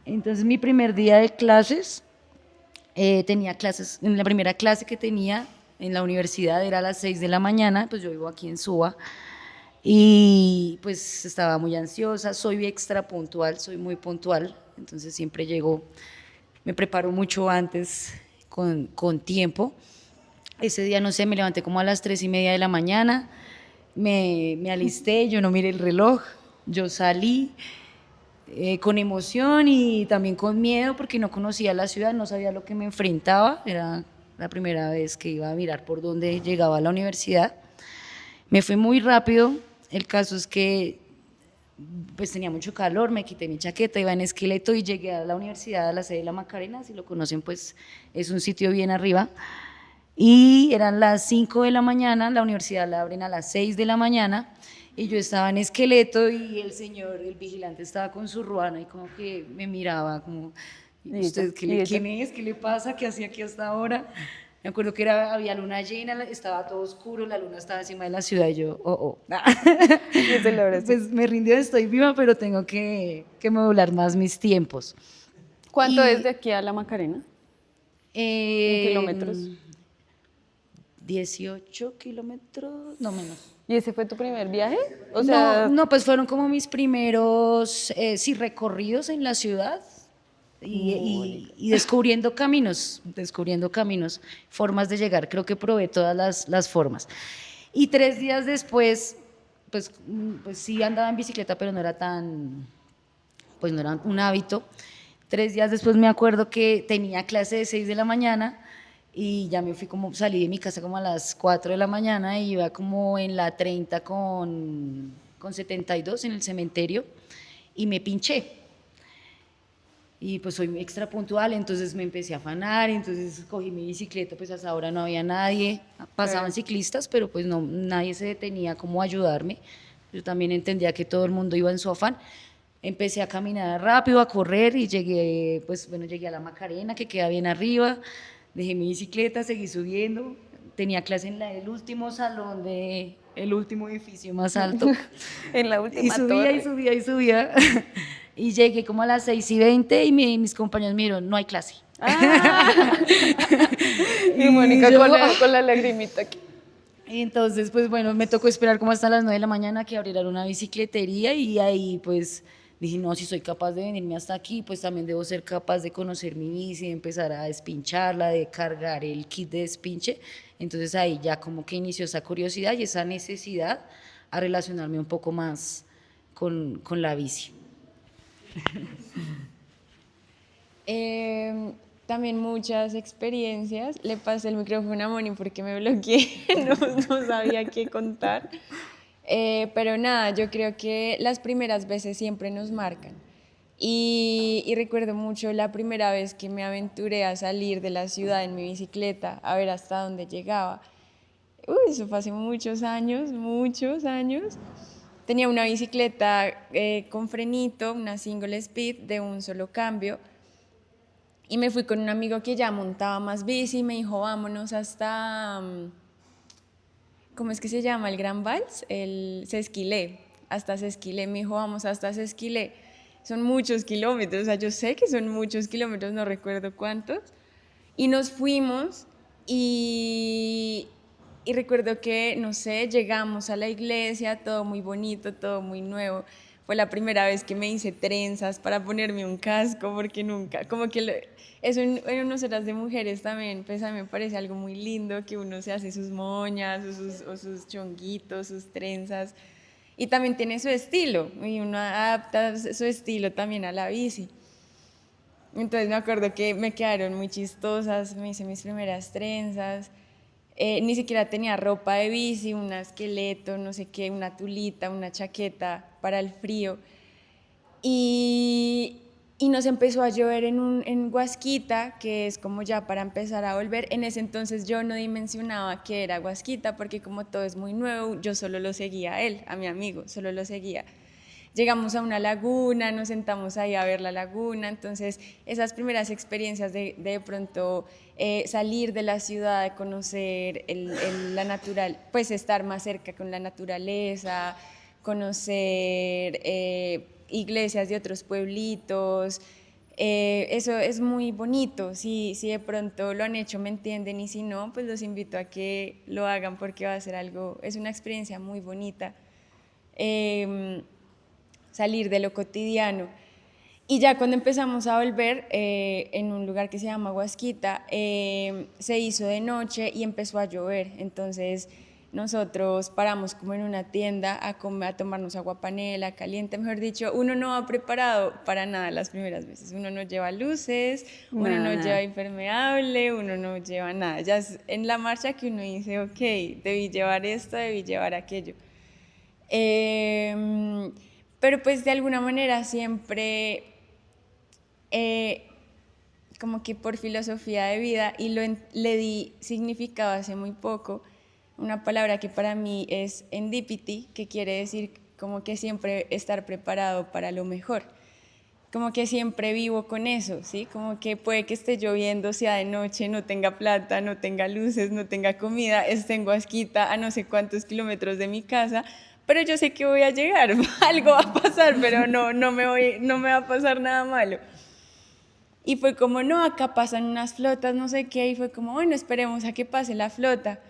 Entonces mi primer día de clases, tenía clases, en la primera clase que tenía en la universidad era a las 6 de la mañana, pues yo vivo aquí en Suba, y pues estaba muy ansiosa, soy extra puntual, soy muy puntual, entonces siempre llego, me preparo mucho antes, con tiempo. Ese día, no sé, me levanté como a las 3:30 de la mañana, me alisté, yo no miré el reloj, yo salí con emoción y también con miedo porque no conocía la ciudad, no sabía lo que me enfrentaba, era la primera vez que iba a mirar por dónde llegaba a la universidad. Me fui muy rápido, el caso es que pues tenía mucho calor, me quité mi chaqueta, iba en esqueleto y llegué a la universidad, a la sede de la Macarena, si lo conocen pues es un sitio bien arriba, y eran las 5 de la mañana, la universidad la abren a las 6 de la mañana, y yo estaba en esqueleto y el señor, el vigilante estaba con su ruana y como que me miraba como, ¿usted quién es? ¿Qué le pasa? ¿Qué hacía aquí hasta ahora? Me acuerdo que había luna llena, estaba todo oscuro, la luna estaba encima de la ciudad y yo, pues me rindió, estoy viva, pero tengo que modular más mis tiempos. ¿Cuánto es de aquí a la Macarena? ¿En kilómetros? 18 kilómetros, no menos. ¿Y ese fue tu primer viaje? O sea, No, pues fueron como mis primeros, recorridos en la ciudad y descubriendo caminos, formas de llegar. Creo que probé todas las formas. Y 3 días después, pues sí andaba en bicicleta, pero no era pues no era un hábito. 3 días después me acuerdo que tenía clase de 6 de la mañana y ya me fui salí de mi casa como a las 4 de la mañana y iba como en la 30 con 72 en el cementerio y me pinché. y pues soy extra puntual, entonces me empecé a afanar, entonces cogí mi bicicleta, pues hasta ahora no había nadie, pasaban ciclistas, pero pues no, nadie se detenía como a ayudarme. Yo también entendía que todo el mundo iba en su afán. Empecé a caminar rápido, a correr y llegué, pues bueno, llegué a la Macarena, que queda bien arriba, dejé mi bicicleta, seguí subiendo, tenía clase en el último salón de el último edificio más alto. En la Y última subía torre. y subía y subía. Y llegué como a las 6:20 y mis compañeros me dijeron, no hay clase. Y Mónica yo, con la lagrimita aquí. Y entonces, pues bueno, me tocó esperar como hasta las 9 de la mañana que abrieran una bicicletería y ahí pues dije, no, si soy capaz de venirme hasta aquí, pues también debo ser capaz de conocer mi bici, de empezar a despincharla, de cargar el kit de despinche. Entonces ahí ya como que inició esa curiosidad y esa necesidad a relacionarme un poco más con la bici. También muchas experiencias. Le pasé el micrófono a Moni porque me bloqueé, no sabía qué contar. Pero nada, yo creo que las primeras veces siempre nos marcan. Y recuerdo mucho la primera vez que me aventuré a salir de la ciudad en mi bicicleta, a ver hasta dónde llegaba. Uy, eso fue hace muchos años, muchos años. Tenía una bicicleta con frenito, una single speed de un solo cambio. Y me fui con un amigo que ya montaba más bici y me dijo, vámonos hasta, ¿cómo es que se llama? El Gran Vals, el Sesquilé, hasta Sesquilé. Me dijo, vamos hasta Sesquilé. Son muchos kilómetros, o sea, yo sé que son muchos kilómetros, no recuerdo cuántos. Y nos fuimos y recuerdo que, no sé, llegamos a la iglesia, todo muy bonito, todo muy nuevo. Fue la primera vez que me hice trenzas para ponerme un casco, porque nunca, como que eso en unas horas de mujeres también, pues a mí me parece algo muy lindo, que uno se hace sus moñas o sus chonguitos, sus trenzas, y también tiene su estilo, y uno adapta su estilo también a la bici. Entonces me acuerdo que me quedaron muy chistosas, me hice mis primeras trenzas, ni siquiera tenía ropa de bici, un esqueleto, no sé qué, una tulita, una chaqueta para el frío. Y nos empezó a llover en Guasquita, que es como ya para empezar a volver. En ese entonces yo no dimensionaba que era Guasquita, porque como todo es muy nuevo, yo solo lo seguía a él, a mi amigo, solo lo seguía. Llegamos a una laguna, nos sentamos ahí a ver la laguna, entonces esas primeras experiencias de pronto salir de la ciudad, de conocer la natural, pues estar más cerca con la naturaleza, conocer iglesias de otros pueblitos, eso es muy bonito. Si de pronto lo han hecho me entienden, y si no, pues los invito a que lo hagan porque va a ser algo, es una experiencia muy bonita. Salir de lo cotidiano. Y ya cuando empezamos a volver, en un lugar que se llama Huasquita, se hizo de noche y empezó a llover. Entonces nosotros paramos como en una tienda a tomarnos agua panela, caliente, mejor dicho. Uno no va preparado para nada las primeras veces. Uno no lleva luces, uno no lleva impermeable, uno no lleva nada. Ya es en la marcha que uno dice, ok, debí llevar esto, debí llevar aquello. Pero pues de alguna manera siempre, como que por filosofía de vida, y le di significado hace muy poco, una palabra que para mí es endipity, que quiere decir como que siempre estar preparado para lo mejor. Como que siempre vivo con eso, ¿sí? Como que puede que esté lloviendo, sea de noche, no tenga plata, no tenga luces, no tenga comida, esté en Huasquita a no sé cuántos kilómetros de mi casa, pero yo sé que voy a llegar, algo va a pasar, pero no me va a pasar nada malo. Y fue como, no, acá pasan unas flotas, no sé qué, y fue como, bueno, esperemos a que pase la flota.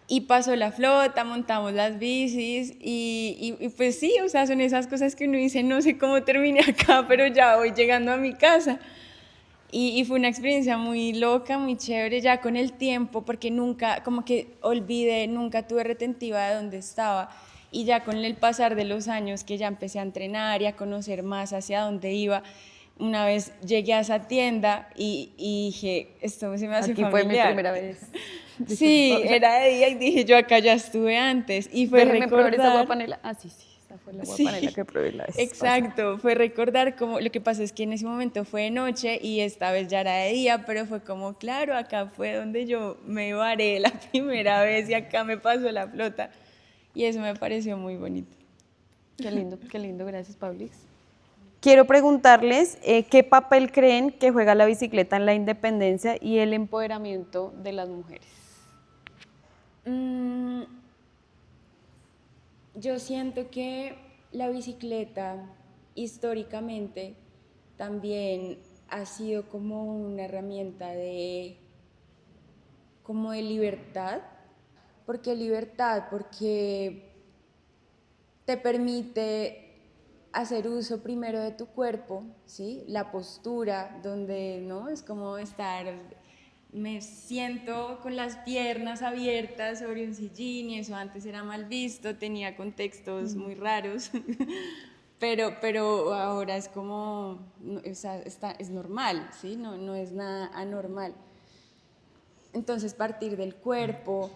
Y pasó la flota, montamos las bicis y pues sí, o sea, son esas cosas que uno dice, no sé cómo terminé acá, pero ya voy llegando a mi casa. Y fue una experiencia muy loca, muy chévere, ya con el tiempo, porque nunca, como que olvidé, nunca tuve retentiva de dónde estaba. Y ya con el pasar de los años que ya empecé a entrenar y a conocer más hacia dónde iba, una vez llegué a esa tienda y dije, esto se me hace Aquí familiar. fue mi primera vez. Sí, era de día y dije, yo acá ya estuve antes. Y fue Déjeme probar esa recordar, agua panela. Ah, sí, sí. esta fue la Sí, guapanela que probé la vez exacto, fue recordar como, lo que pasa es que en ese momento fue de noche y esta vez ya era de día, pero fue como, claro, acá fue donde yo me varé la primera vez y acá me pasó la flota y eso me pareció muy bonito. qué lindo, gracias, Paulix. Quiero preguntarles qué papel creen que juega la bicicleta en la independencia y el empoderamiento de las mujeres. Mm, yo siento que la bicicleta históricamente también ha sido como una herramienta de como de libertad. ¿Por qué libertad? Porque te permite hacer uso primero de tu cuerpo, ¿sí? La postura, donde no es como estar, me siento con las piernas abiertas sobre un sillín y eso antes era mal visto, tenía contextos muy raros, pero ahora es como, es normal, ¿sí? No es nada anormal. Entonces, partir del cuerpo,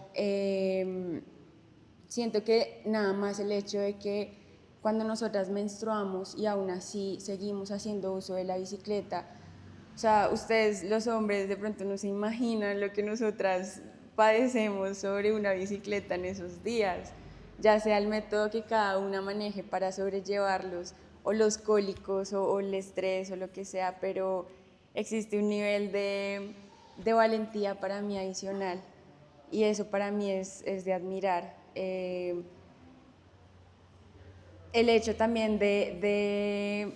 siento que nada más el hecho de que cuando nosotras menstruamos y aún así seguimos haciendo uso de la bicicleta, o sea, ustedes los hombres de pronto no se imaginan lo que nosotras padecemos sobre una bicicleta en esos días, ya sea el método que cada una maneje para sobrellevarlos, o los cólicos, o el estrés, o lo que sea, pero existe un nivel de valentía para mí adicional y eso para mí es de admirar. El hecho también de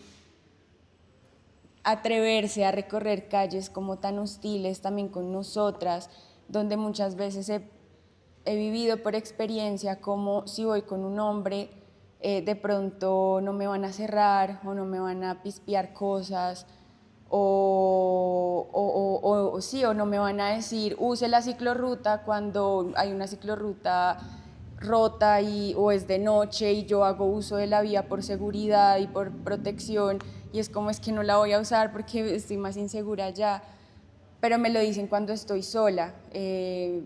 atreverse a recorrer calles como tan hostiles también con nosotras, donde muchas veces he vivido por experiencia como si voy con un hombre, de pronto no me van a cerrar o no me van a pispear cosas o sí, o no me van a decir use la ciclorruta cuando hay una ciclorruta rota o es de noche y yo hago uso de la vía por seguridad y por protección y es como es que no la voy a usar porque estoy más insegura ya, pero me lo dicen cuando estoy sola. He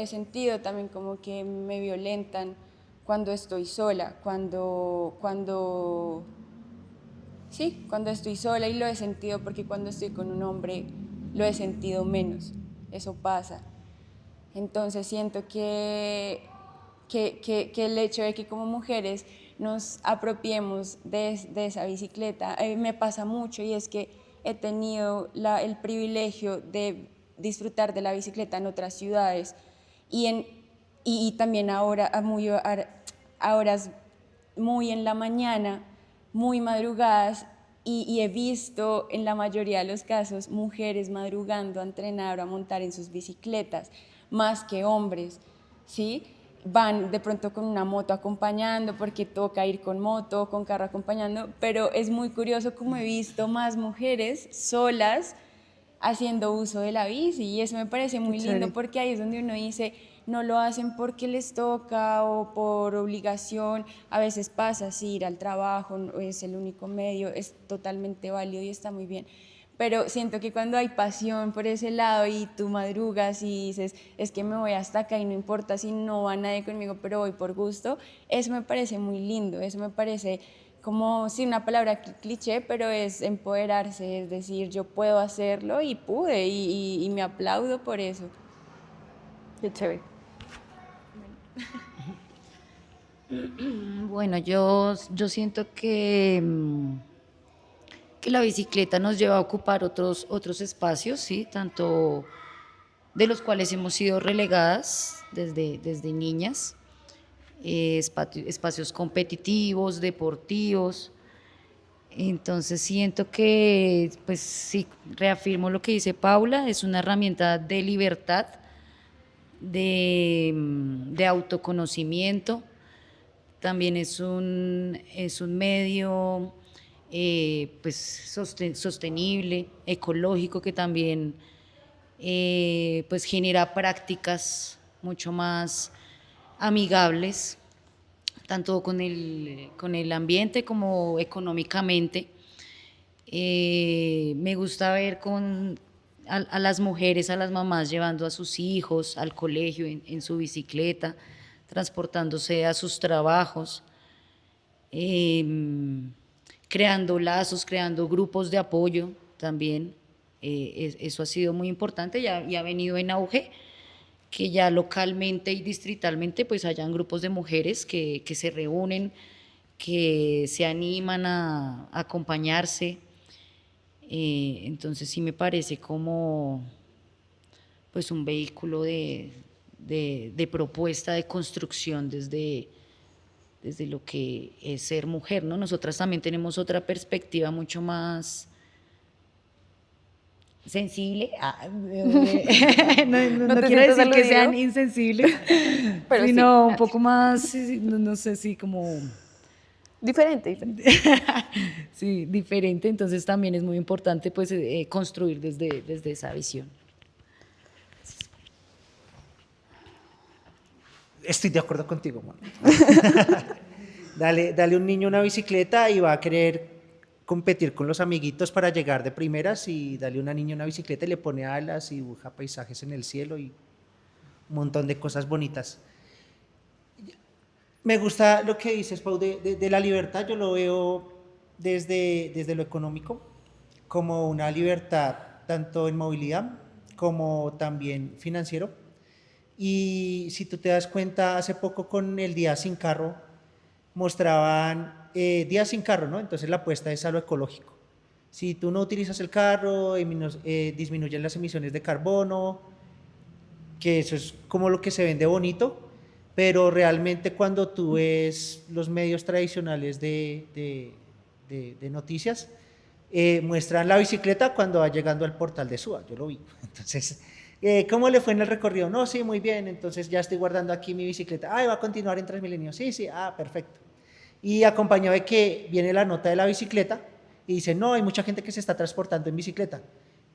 sentido también como que me violentan cuando estoy sola, sí, cuando estoy sola, y lo he sentido porque cuando estoy con un hombre lo he sentido menos, eso pasa. Entonces siento que el hecho de que como mujeres nos apropiemos de esa bicicleta, me pasa mucho y es que he tenido el privilegio de disfrutar de la bicicleta en otras ciudades y también ahora a horas muy en la mañana, muy madrugadas, y he visto en la mayoría de los casos mujeres madrugando a entrenar o a montar en sus bicicletas, más que hombres, ¿sí? Van de pronto con una moto acompañando porque toca ir con moto, con carro acompañando, pero es muy curioso como he visto más mujeres solas haciendo uso de la bici y eso me parece muy lindo porque ahí es donde uno dice, no lo hacen porque les toca o por obligación, a veces pasa, sí, ir al trabajo no es el único medio, es totalmente válido y está muy bien, pero siento que cuando hay pasión por ese lado y tú madrugas y dices, es que me voy hasta acá y no importa si no va nadie conmigo, pero voy por gusto, eso me parece muy lindo, eso me parece como, sí, una palabra cliché, pero es empoderarse, es decir, yo puedo hacerlo y pude y me aplaudo por eso. Qué chévere. Bueno, yo siento que la bicicleta nos lleva a ocupar otros espacios, ¿sí? Tanto de los cuales hemos sido relegadas desde niñas, espacios competitivos, deportivos. Entonces siento que, pues sí, reafirmo lo que dice Paula, es una herramienta de libertad, de autoconocimiento, también es un medio pues sostenible, ecológico, que también pues genera prácticas mucho más amigables, tanto con el ambiente como económicamente. Me gusta ver a las mujeres, a las mamás llevando a sus hijos al colegio en su bicicleta, transportándose a sus trabajos. creando lazos, creando grupos de apoyo también. Eso ha sido muy importante y ha venido en auge, que ya localmente y distritalmente pues hayan grupos de mujeres que se reúnen, que se animan a acompañarse. Entonces sí me parece como pues un vehículo de propuesta, de construcción desde lo que es ser mujer, ¿no? Nosotras también tenemos otra perspectiva mucho más sensible. ¿No No te quiero sientes decir que aludido? sean insensibles, Pero sí, sino un gracias. poco más, sí, no sé si como, Diferente, diferente. sí, diferente. Entonces también es muy importante pues construir desde esa visión. Estoy de acuerdo contigo, mano. Dale un niño una bicicleta y va a querer competir con los amiguitos para llegar de primeras, y dale a una niña una bicicleta y le pone alas y dibuja paisajes en el cielo y un montón de cosas bonitas. Me gusta lo que dices, Pau, de la libertad. Yo lo veo desde lo económico, como una libertad tanto en movilidad como también financiero. Y si tú te das cuenta, hace poco con el Día Sin Carro, mostraban días sin carro, ¿no? Entonces la apuesta es a lo ecológico. Si tú no utilizas el carro, disminuyen las emisiones de carbono, que eso es como lo que se vende bonito, pero realmente cuando tú ves los medios tradicionales de noticias, muestran la bicicleta cuando va llegando al portal de Suba, yo lo vi. Entonces, ¿cómo le fue en el recorrido? No, sí, muy bien, entonces ya estoy guardando aquí mi bicicleta. Ah, va a continuar en Transmilenio. Sí, sí, perfecto. Y acompañado de que viene la nota de la bicicleta y dice, no, hay mucha gente que se está transportando en bicicleta.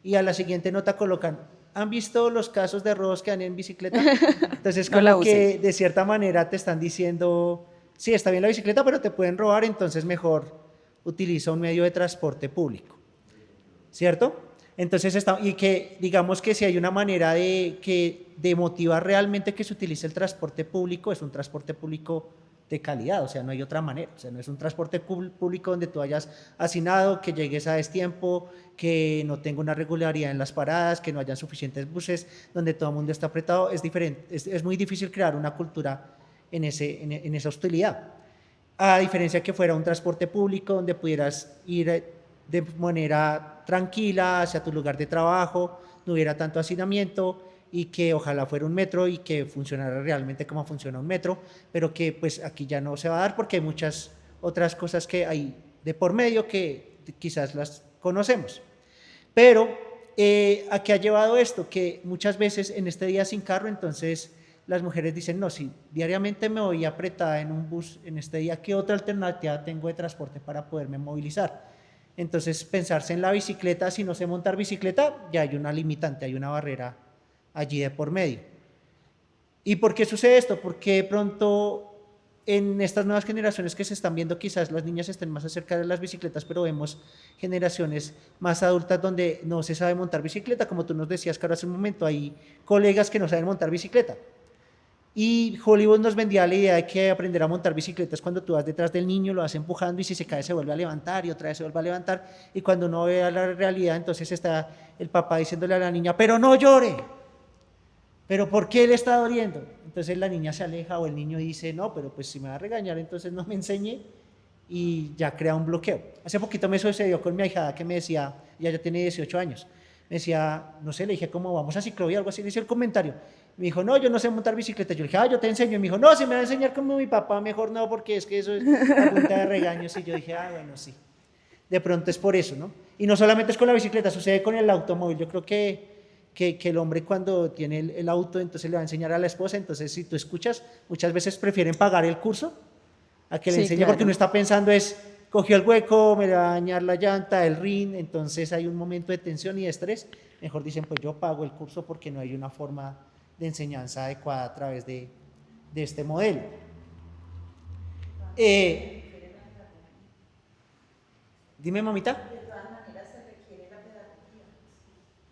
Y a la siguiente nota colocan, ¿han visto los casos de robos que dan en bicicleta? Entonces, No la como usen. que de cierta manera te están diciendo, sí, está bien la bicicleta, pero te pueden robar, entonces mejor utiliza un medio de transporte público, ¿cierto? Entonces, y que digamos que si hay una manera de motivar realmente que se utilice el transporte público, es un transporte público de calidad, o sea, no hay otra manera, o sea, no es un transporte público donde tú hayas hacinado, que llegues a destiempo, que no tenga una regularidad en las paradas, que no hayan suficientes buses, donde todo el mundo está apretado. Es diferente, es muy difícil crear una cultura en esa hostilidad, a diferencia que fuera un transporte público donde pudieras ir de manera tranquila hacia tu lugar de trabajo, no hubiera tanto hacinamiento, y que ojalá fuera un metro y que funcionara realmente como funciona un metro, pero que pues aquí ya no se va a dar porque hay muchas otras cosas que hay de por medio que quizás las conocemos. Pero ¿a qué ha llevado esto? Que muchas veces en este día sin carro, entonces las mujeres dicen, no, si diariamente me voy apretada en un bus en este día, ¿qué otra alternativa tengo de transporte para poderme movilizar? Entonces pensarse en la bicicleta, si no sé montar bicicleta, ya hay una limitante, hay una barrera allí de por medio. ¿Y por qué sucede esto? Porque de pronto en estas nuevas generaciones que se están viendo, quizás las niñas estén más acerca de las bicicletas, pero vemos generaciones más adultas donde no se sabe montar bicicleta. Como tú nos decías, Caro, hace un momento, hay colegas que no saben montar bicicleta. Y Hollywood nos vendía la idea de que aprender a montar bicicletas cuando tú vas detrás del niño, lo vas empujando y si se cae se vuelve a levantar y otra vez se vuelve a levantar. Y cuando uno ve a la realidad, entonces está el papá diciéndole a la niña, pero no llore. ¿Pero por qué le está doliendo? Entonces la niña se aleja o el niño dice, no, pero pues si me va a regañar, entonces no me enseñe, y ya crea un bloqueo. Hace poquito me sucedió con mi ahijada que me decía, ya tiene 18 años, me decía, no sé, le dije, ¿cómo vamos a ciclovía? Algo así, le hice el comentario. Me dijo, no, yo no sé montar bicicleta. Yo le dije, yo te enseño. Y me dijo, no, si me va a enseñar como mi papá, mejor no, porque es que eso es a punta de regaños. Y yo dije, bueno, sí. De pronto es por eso, ¿no? Y no solamente es con la bicicleta, sucede con el automóvil. Yo creo que el hombre cuando tiene el auto, entonces le va a enseñar a la esposa. Entonces, si tú escuchas, muchas veces prefieren pagar el curso a que le Sí, enseñe, claro. porque uno está pensando cogió el hueco, me va a dañar la llanta, el rin, entonces hay un momento de tensión y de estrés. Mejor dicen, pues yo pago el curso porque no hay una forma de enseñanza adecuada a través de este modelo. Dime, mamita.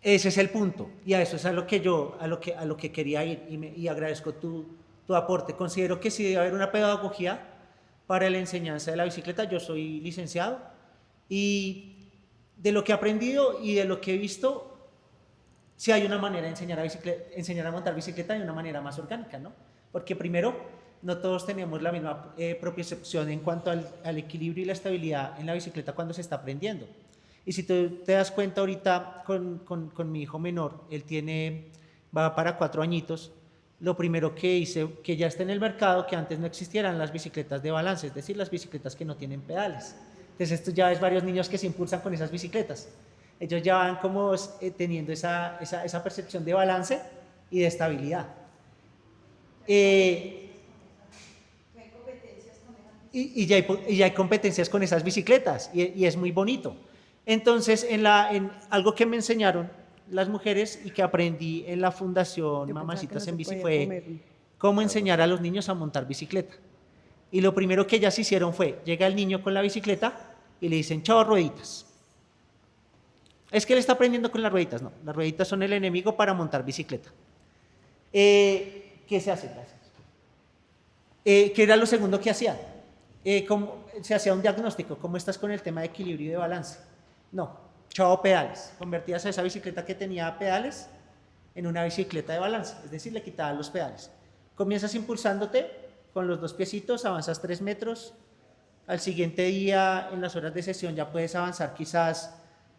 Ese es el punto, y a eso es a lo que quería ir, y agradezco tu aporte. Considero que sí debe haber una pedagogía para la enseñanza de la bicicleta. Yo soy licenciado y de lo que he aprendido y de lo que he visto, sí hay una manera de enseñar a montar bicicleta de una manera más orgánica, ¿no? Porque primero, no todos tenemos la misma propiocepción en cuanto al equilibrio y la estabilidad en la bicicleta cuando se está aprendiendo. Y si tú te das cuenta ahorita con mi hijo menor, va para 4 añitos, lo primero que hice, que ya está en el mercado, que antes no existieran las bicicletas de balance, es decir, las bicicletas que no tienen pedales. Entonces esto ya ves varios niños que se impulsan con esas bicicletas. Ellos ya van como teniendo esa percepción de balance y de estabilidad. Y ya hay competencias con esas bicicletas y es muy bonito. Entonces, en algo que me enseñaron las mujeres y que aprendí en la Fundación Mamacitas en Bici fue cómo enseñar a los niños a montar bicicleta. Y lo primero que ellas hicieron fue, llega el niño con la bicicleta y le dicen, chao, rueditas. Es que él está aprendiendo con las rueditas, no, las rueditas son el enemigo para montar bicicleta. ¿Qué se hace? ¿Qué era lo segundo que hacían? Se hacía un diagnóstico, ¿cómo estás con el tema de equilibrio y de balance? No, chao pedales, convertías a esa bicicleta que tenía pedales en una bicicleta de balance, es decir, le quitabas los pedales. Comienzas impulsándote con los 2 piecitos, avanzas 3 metros, al siguiente día en las horas de sesión ya puedes avanzar quizás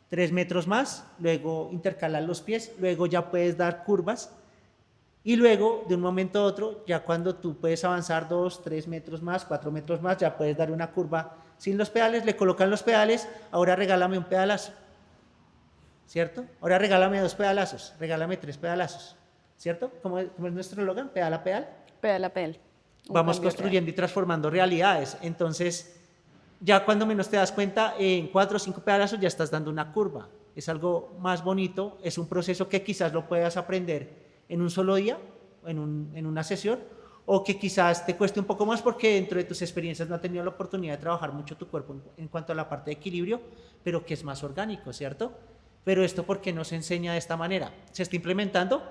3 metros más, luego intercalar los pies, luego ya puedes dar curvas y luego de un momento a otro, ya cuando tú puedes avanzar 2, 3 metros más, 4 metros más, ya puedes dar una curva sin los pedales, le colocan los pedales, ahora regálame un pedalazo, ¿cierto? Ahora regálame 2 pedalazos, regálame 3 pedalazos, ¿cierto? ¿Cómo es nuestro eslogan? Pedal a pedal. Pedal a pedal. Vamos construyendo y transformando realidades. Entonces, ya cuando menos te das cuenta, en 4 o 5 pedalazos ya estás dando una curva. Es algo más bonito, es un proceso que quizás lo puedas aprender en un solo día, en una sesión, o que quizás te cueste un poco más porque dentro de tus experiencias no has tenido la oportunidad de trabajar mucho tu cuerpo en cuanto a la parte de equilibrio, pero que es más orgánico, ¿cierto? Pero esto, ¿por qué no se enseña de esta manera? Se está implementando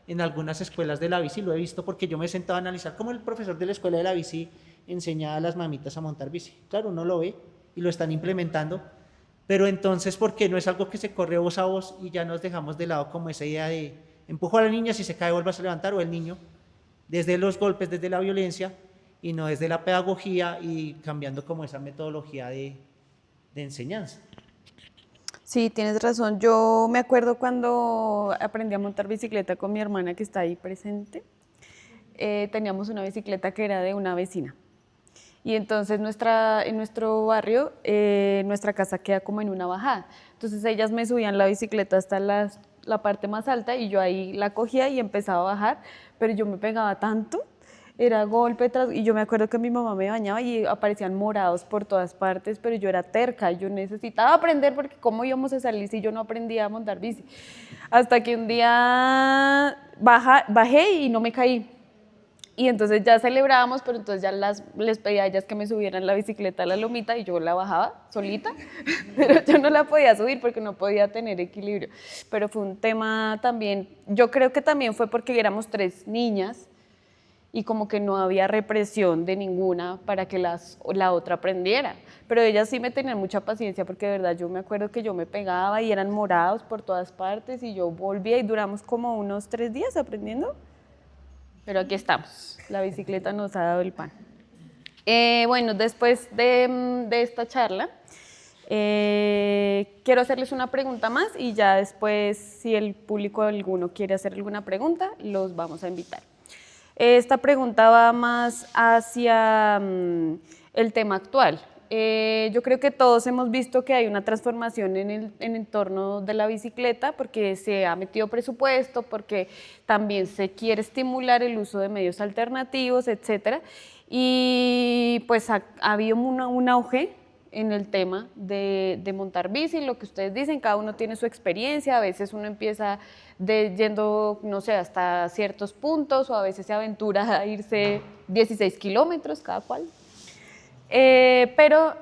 en algunas escuelas de la bici, lo he visto porque yo me he sentado a analizar cómo el profesor de la escuela de la bici enseña a las mamitas a montar bici. Claro, uno lo ve y lo están implementando, pero entonces, ¿por qué no es algo que se corre voz a voz y ya nos dejamos de lado como esa idea de empujo a la niña, si se cae vuelvas a levantar, o el niño, desde los golpes, desde la violencia y no desde la pedagogía y cambiando como esa metodología de enseñanza? Sí, tienes razón. Yo me acuerdo cuando aprendí a montar bicicleta con mi hermana que está ahí presente. Teníamos una bicicleta que era de una vecina. Y entonces en nuestro barrio, nuestra casa queda como en una bajada. Entonces ellas me subían la bicicleta hasta la parte más alta y yo ahí la cogía y empezaba a bajar, pero yo me pegaba tanto, era golpe tras, y yo me acuerdo que mi mamá me bañaba y aparecían morados por todas partes, pero yo era terca, yo necesitaba aprender porque cómo íbamos a salir si yo no aprendía a montar bici. Hasta que un día bajé y no me caí. Y entonces ya celebrábamos, pero entonces ya les pedía a ellas que me subieran la bicicleta a la lomita y yo la bajaba solita, pero yo no la podía subir porque no podía tener equilibrio. Pero fue un tema también, yo creo que también fue porque éramos 3 niñas y como que no había represión de ninguna para que la otra aprendiera. Pero ellas sí me tenían mucha paciencia porque de verdad yo me acuerdo que yo me pegaba y eran morados por todas partes y yo volvía y duramos como unos 3 días aprendiendo. Pero aquí estamos, la bicicleta nos ha dado el pan. Bueno, después de esta charla, quiero hacerles una pregunta más y ya después, si el público alguno quiere hacer alguna pregunta, los vamos a invitar. Esta pregunta va más hacia el tema actual. Yo creo que todos hemos visto que hay una transformación en el entorno de la bicicleta porque se ha metido presupuesto, porque también se quiere estimular el uso de medios alternativos, etcétera. Y pues ha habido un auge en el tema de montar bici, lo que ustedes dicen, cada uno tiene su experiencia, a veces uno empieza yendo, no sé, hasta ciertos puntos o a veces se aventura a irse 16 kilómetros cada cual. Pero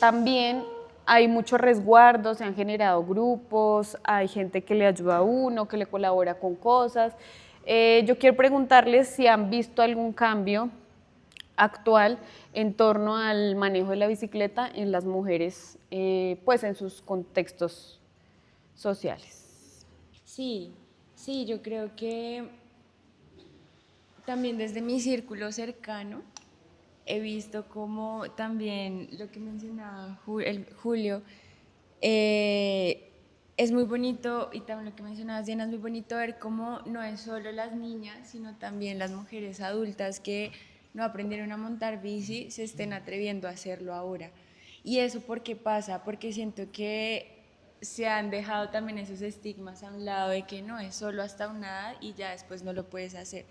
también hay mucho resguardo, se han generado grupos, hay gente que le ayuda a uno, que le colabora con cosas. Yo quiero preguntarles si han visto algún cambio actual en torno al manejo de la bicicleta en las mujeres, pues en sus contextos sociales. Sí, sí, yo creo que también desde mi círculo cercano he visto como también lo que mencionaba Julio, eh, es muy bonito, y también lo que mencionabas, Diana, es muy bonito ver cómo no es solo las niñas, sino también las mujeres adultas que no aprendieron a montar bici se estén atreviendo a hacerlo ahora. ¿Y eso por qué pasa? Porque siento que se han dejado también esos estigmas a un lado de que no es solo hasta una edad y ya después no lo puedes hacer.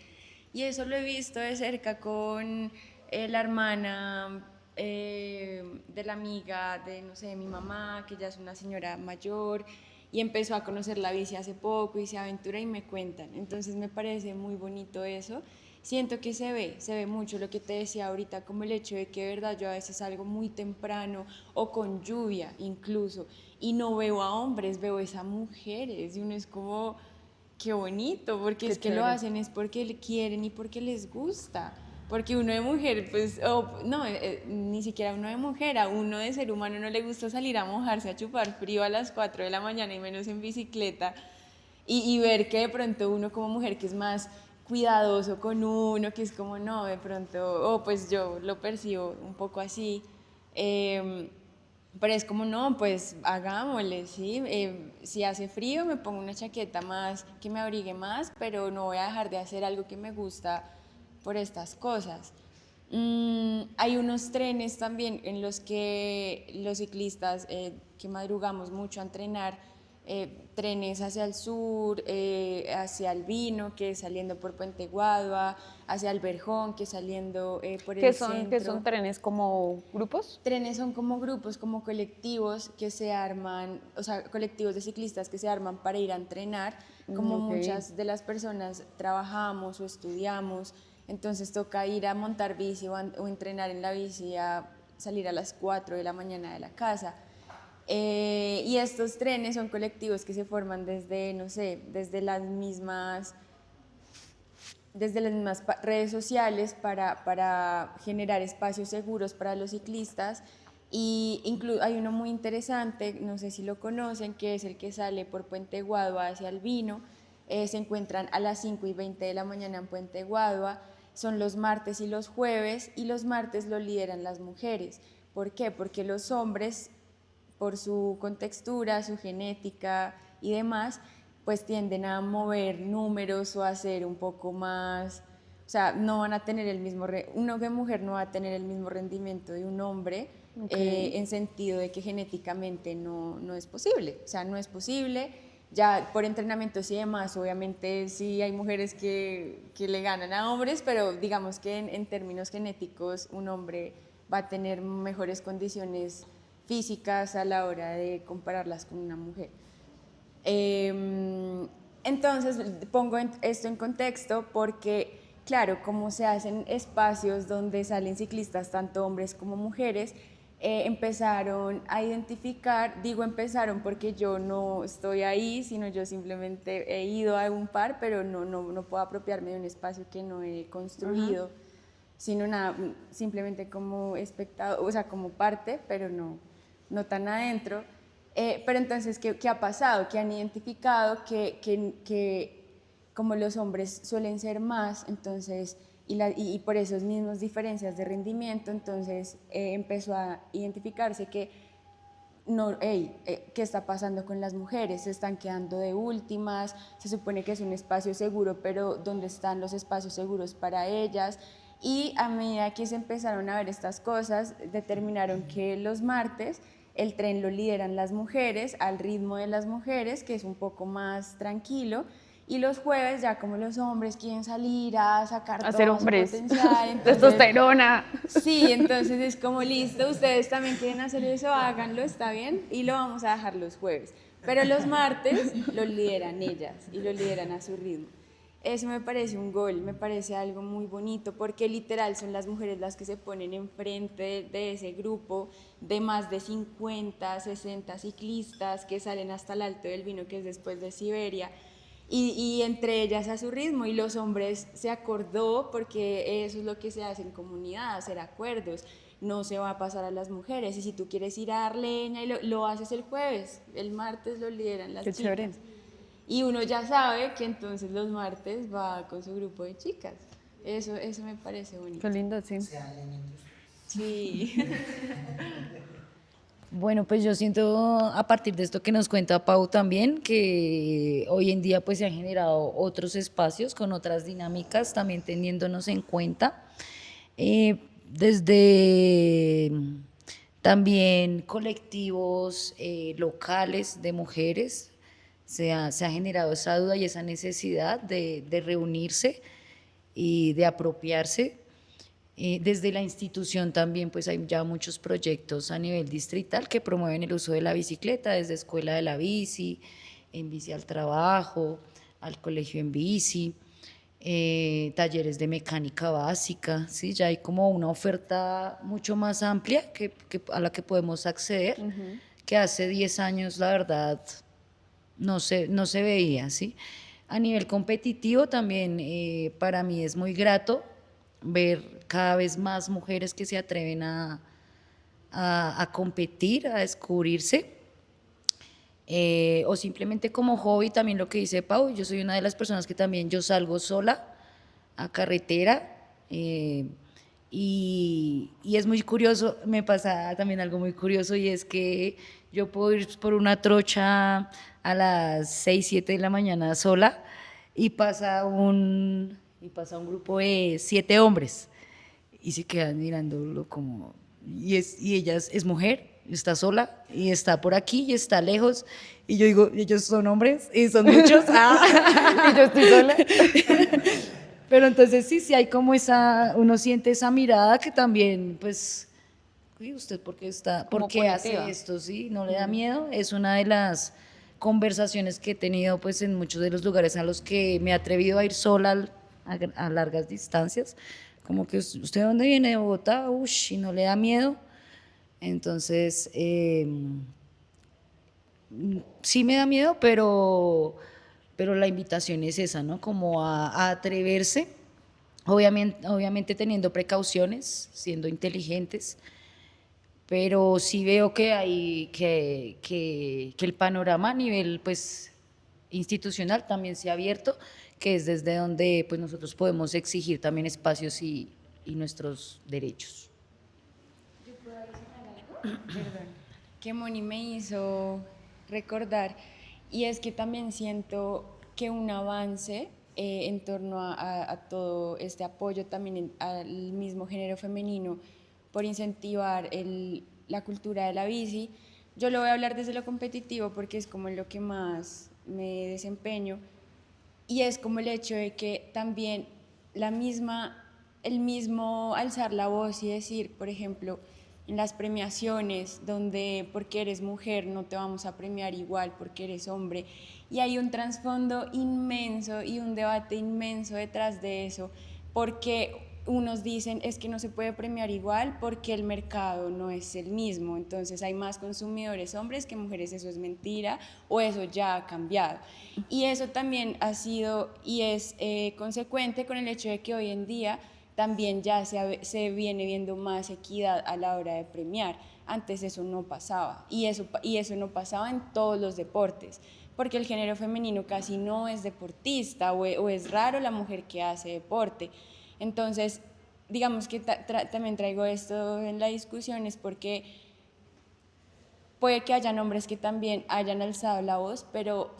Y eso lo he visto de cerca con la hermana de la amiga de, no sé, de mi mamá, que ya es una señora mayor y empezó a conocer la bici hace poco y se aventura y me cuentan. Entonces me parece muy bonito eso. Siento que se ve mucho lo que te decía ahorita, como el hecho de que de verdad yo a veces salgo muy temprano o con lluvia incluso y no veo a hombres, veo es a mujeres y uno es como, qué bonito, porque Qué es que lo chévere. hacen es porque le quieren y porque les gusta. Porque uno de mujer, pues, no, ni siquiera uno de mujer, a uno de ser humano no le gusta salir a mojarse, a chupar frío a las 4 de la mañana y menos en bicicleta. Y ver que de pronto uno como mujer que es más cuidadoso con uno, que es como, no, de pronto, pues yo lo percibo un poco así. Eh, pero es como, no, pues hagámosle, ¿sí? Si hace frío me pongo una chaqueta más que me abrigue más, pero no voy a dejar de hacer algo que me gusta por estas cosas. Hay unos trenes también en los que los ciclistas que madrugamos mucho a entrenar, trenes hacia el sur, hacia Albino, que es saliendo por Puente Guadua, hacia el Verjón, que es saliendo por el Que centro. son trenes como grupos? Trenes son como grupos, como colectivos que se arman, o sea, colectivos de ciclistas que se arman para ir a entrenar, como Ok. muchas de las personas trabajamos o estudiamos, entonces toca ir a montar bici o entrenar en la bici a salir a las 4 de la mañana de la casa. Y estos trenes son colectivos que se forman desde, no sé, desde las mismas redes sociales para generar espacios seguros para los ciclistas. Y hay uno muy interesante, no sé si lo conocen, que es el que sale por Puente Guadua hacia Albino. Se encuentran a las 5:20 de la mañana en Puente Guadua. Son los martes y los jueves, y los martes lo lideran las mujeres. ¿Por qué? Porque los hombres, por su contextura, su genética y demás, pues tienden a mover números o a ser un poco más, o sea, no van a tener el mismo, una mujer no va a tener el mismo rendimiento de un hombre, Ok. en sentido de que genéticamente no es posible, o sea, no es posible. Ya por entrenamientos y demás, obviamente sí hay mujeres que le ganan a hombres, pero digamos que en términos genéticos un hombre va a tener mejores condiciones físicas a la hora de compararlas con una mujer. Entonces, pongo esto en contexto porque, claro, como se hacen espacios donde salen ciclistas, tanto hombres como mujeres, empezaron a identificar, digo empezaron porque yo no estoy ahí, sino yo simplemente he ido a un par, pero no puedo apropiarme de un espacio que no he construido, sino nada, simplemente como espectador, o sea, como parte, pero no tan adentro. Pero entonces, ¿qué ha pasado? Que han identificado que como los hombres suelen ser más, entonces, y por esas mismas diferencias de rendimiento, entonces empezó a identificarse que no, hey, ¿qué está pasando con las mujeres? Se están quedando de últimas, se supone que es un espacio seguro, pero ¿dónde están los espacios seguros para ellas? Y a medida que se empezaron a ver estas cosas, determinaron que los martes el tren lo lideran las mujeres, al ritmo de las mujeres, que es un poco más tranquilo, y los jueves ya como los hombres quieren salir a sacar Hacer todo su hombres. potencial, entonces Testosterona. sí, entonces es como listo, ustedes también quieren hacer eso, háganlo, está bien, y lo vamos a dejar los jueves. Pero los martes lo lideran ellas y lo lideran a su ritmo. Eso me parece un gol, me parece algo muy bonito, porque literal son las mujeres las que se ponen enfrente de ese grupo de más de 50, 60 ciclistas que salen hasta el Alto del Vino, que es después de Siberia, y entre ellas a su ritmo, y los hombres se acordó, porque eso es lo que se hace en comunidad, hacer acuerdos, no se va a pasar a las mujeres, y si tú quieres ir a dar leña, y lo haces el jueves, el martes lo lideran las Qué chicas. chévere. Y uno ya sabe que entonces los martes va con su grupo de chicas. Eso me parece bonito. Qué lindo, sí. Sí. Bueno, pues yo siento a partir de esto que nos cuenta Pau también, que hoy en día pues se han generado otros espacios con otras dinámicas, también teniéndonos en cuenta. Desde también colectivos locales de mujeres se ha generado esa duda y esa necesidad de reunirse y de apropiarse. Desde la institución también pues hay ya muchos proyectos a nivel distrital que promueven el uso de la bicicleta, desde Escuela de la Bici, en Bici al Trabajo, al Colegio en Bici, talleres de mecánica básica, ¿sí? Ya hay como una oferta mucho más amplia a la que podemos acceder, que hace 10 años la verdad no se veía, ¿sí? A nivel competitivo también para mí es muy grato ver cada vez más mujeres que se atreven a competir, a descubrirse, o simplemente como hobby, también lo que dice Pau, yo soy una de las personas que también yo salgo sola a carretera, y es muy curioso, me pasa también algo muy curioso, y es que yo puedo ir por una trocha a las 6 7 de la mañana sola, y pasa un grupo de 7 hombres y se quedan mirándolo como, y ella es mujer, está sola y está por aquí y está lejos, y yo digo, ellos son hombres y son muchos, y yo estoy sola. Pero entonces sí hay como uno siente esa mirada que también, pues, uy, ¿usted por Como qué hace punitiva. esto? ¿Sí? ¿No le da miedo? Es una de las conversaciones que he tenido pues en muchos de los lugares a los que me he atrevido a ir sola a largas distancias, como que usted dónde viene, de Bogotá, ush, y no le da miedo. Entonces, sí me da miedo, pero la invitación es esa, ¿no? Como a atreverse, obviamente teniendo precauciones, siendo inteligentes, pero sí veo que el panorama a nivel pues institucional también se ha abierto, que es desde donde pues nosotros podemos exigir también espacios y nuestros derechos. Perdón, que Moni me hizo recordar, y es que también siento que un avance en torno a todo este apoyo también al mismo género femenino por incentivar la cultura de la bici. Yo lo voy a hablar desde lo competitivo porque es como en lo que más me desempeño, y es como el hecho de que también el mismo alzar la voz y decir, por ejemplo, en las premiaciones, donde porque eres mujer no te vamos a premiar igual porque eres hombre, y hay un trasfondo inmenso y un debate inmenso detrás de eso, porque unos dicen es que no se puede premiar igual porque el mercado no es el mismo, entonces hay más consumidores hombres que mujeres, eso es mentira o eso ya ha cambiado. Y eso también ha sido y es consecuente con el hecho de que hoy en día también ya se viene viendo más equidad a la hora de premiar. Antes eso no pasaba, y eso no pasaba en todos los deportes, porque el género femenino casi no es deportista, o es raro la mujer que hace deporte. Entonces, digamos que también traigo esto en la discusión, es porque puede que hayan hombres que también hayan alzado la voz, pero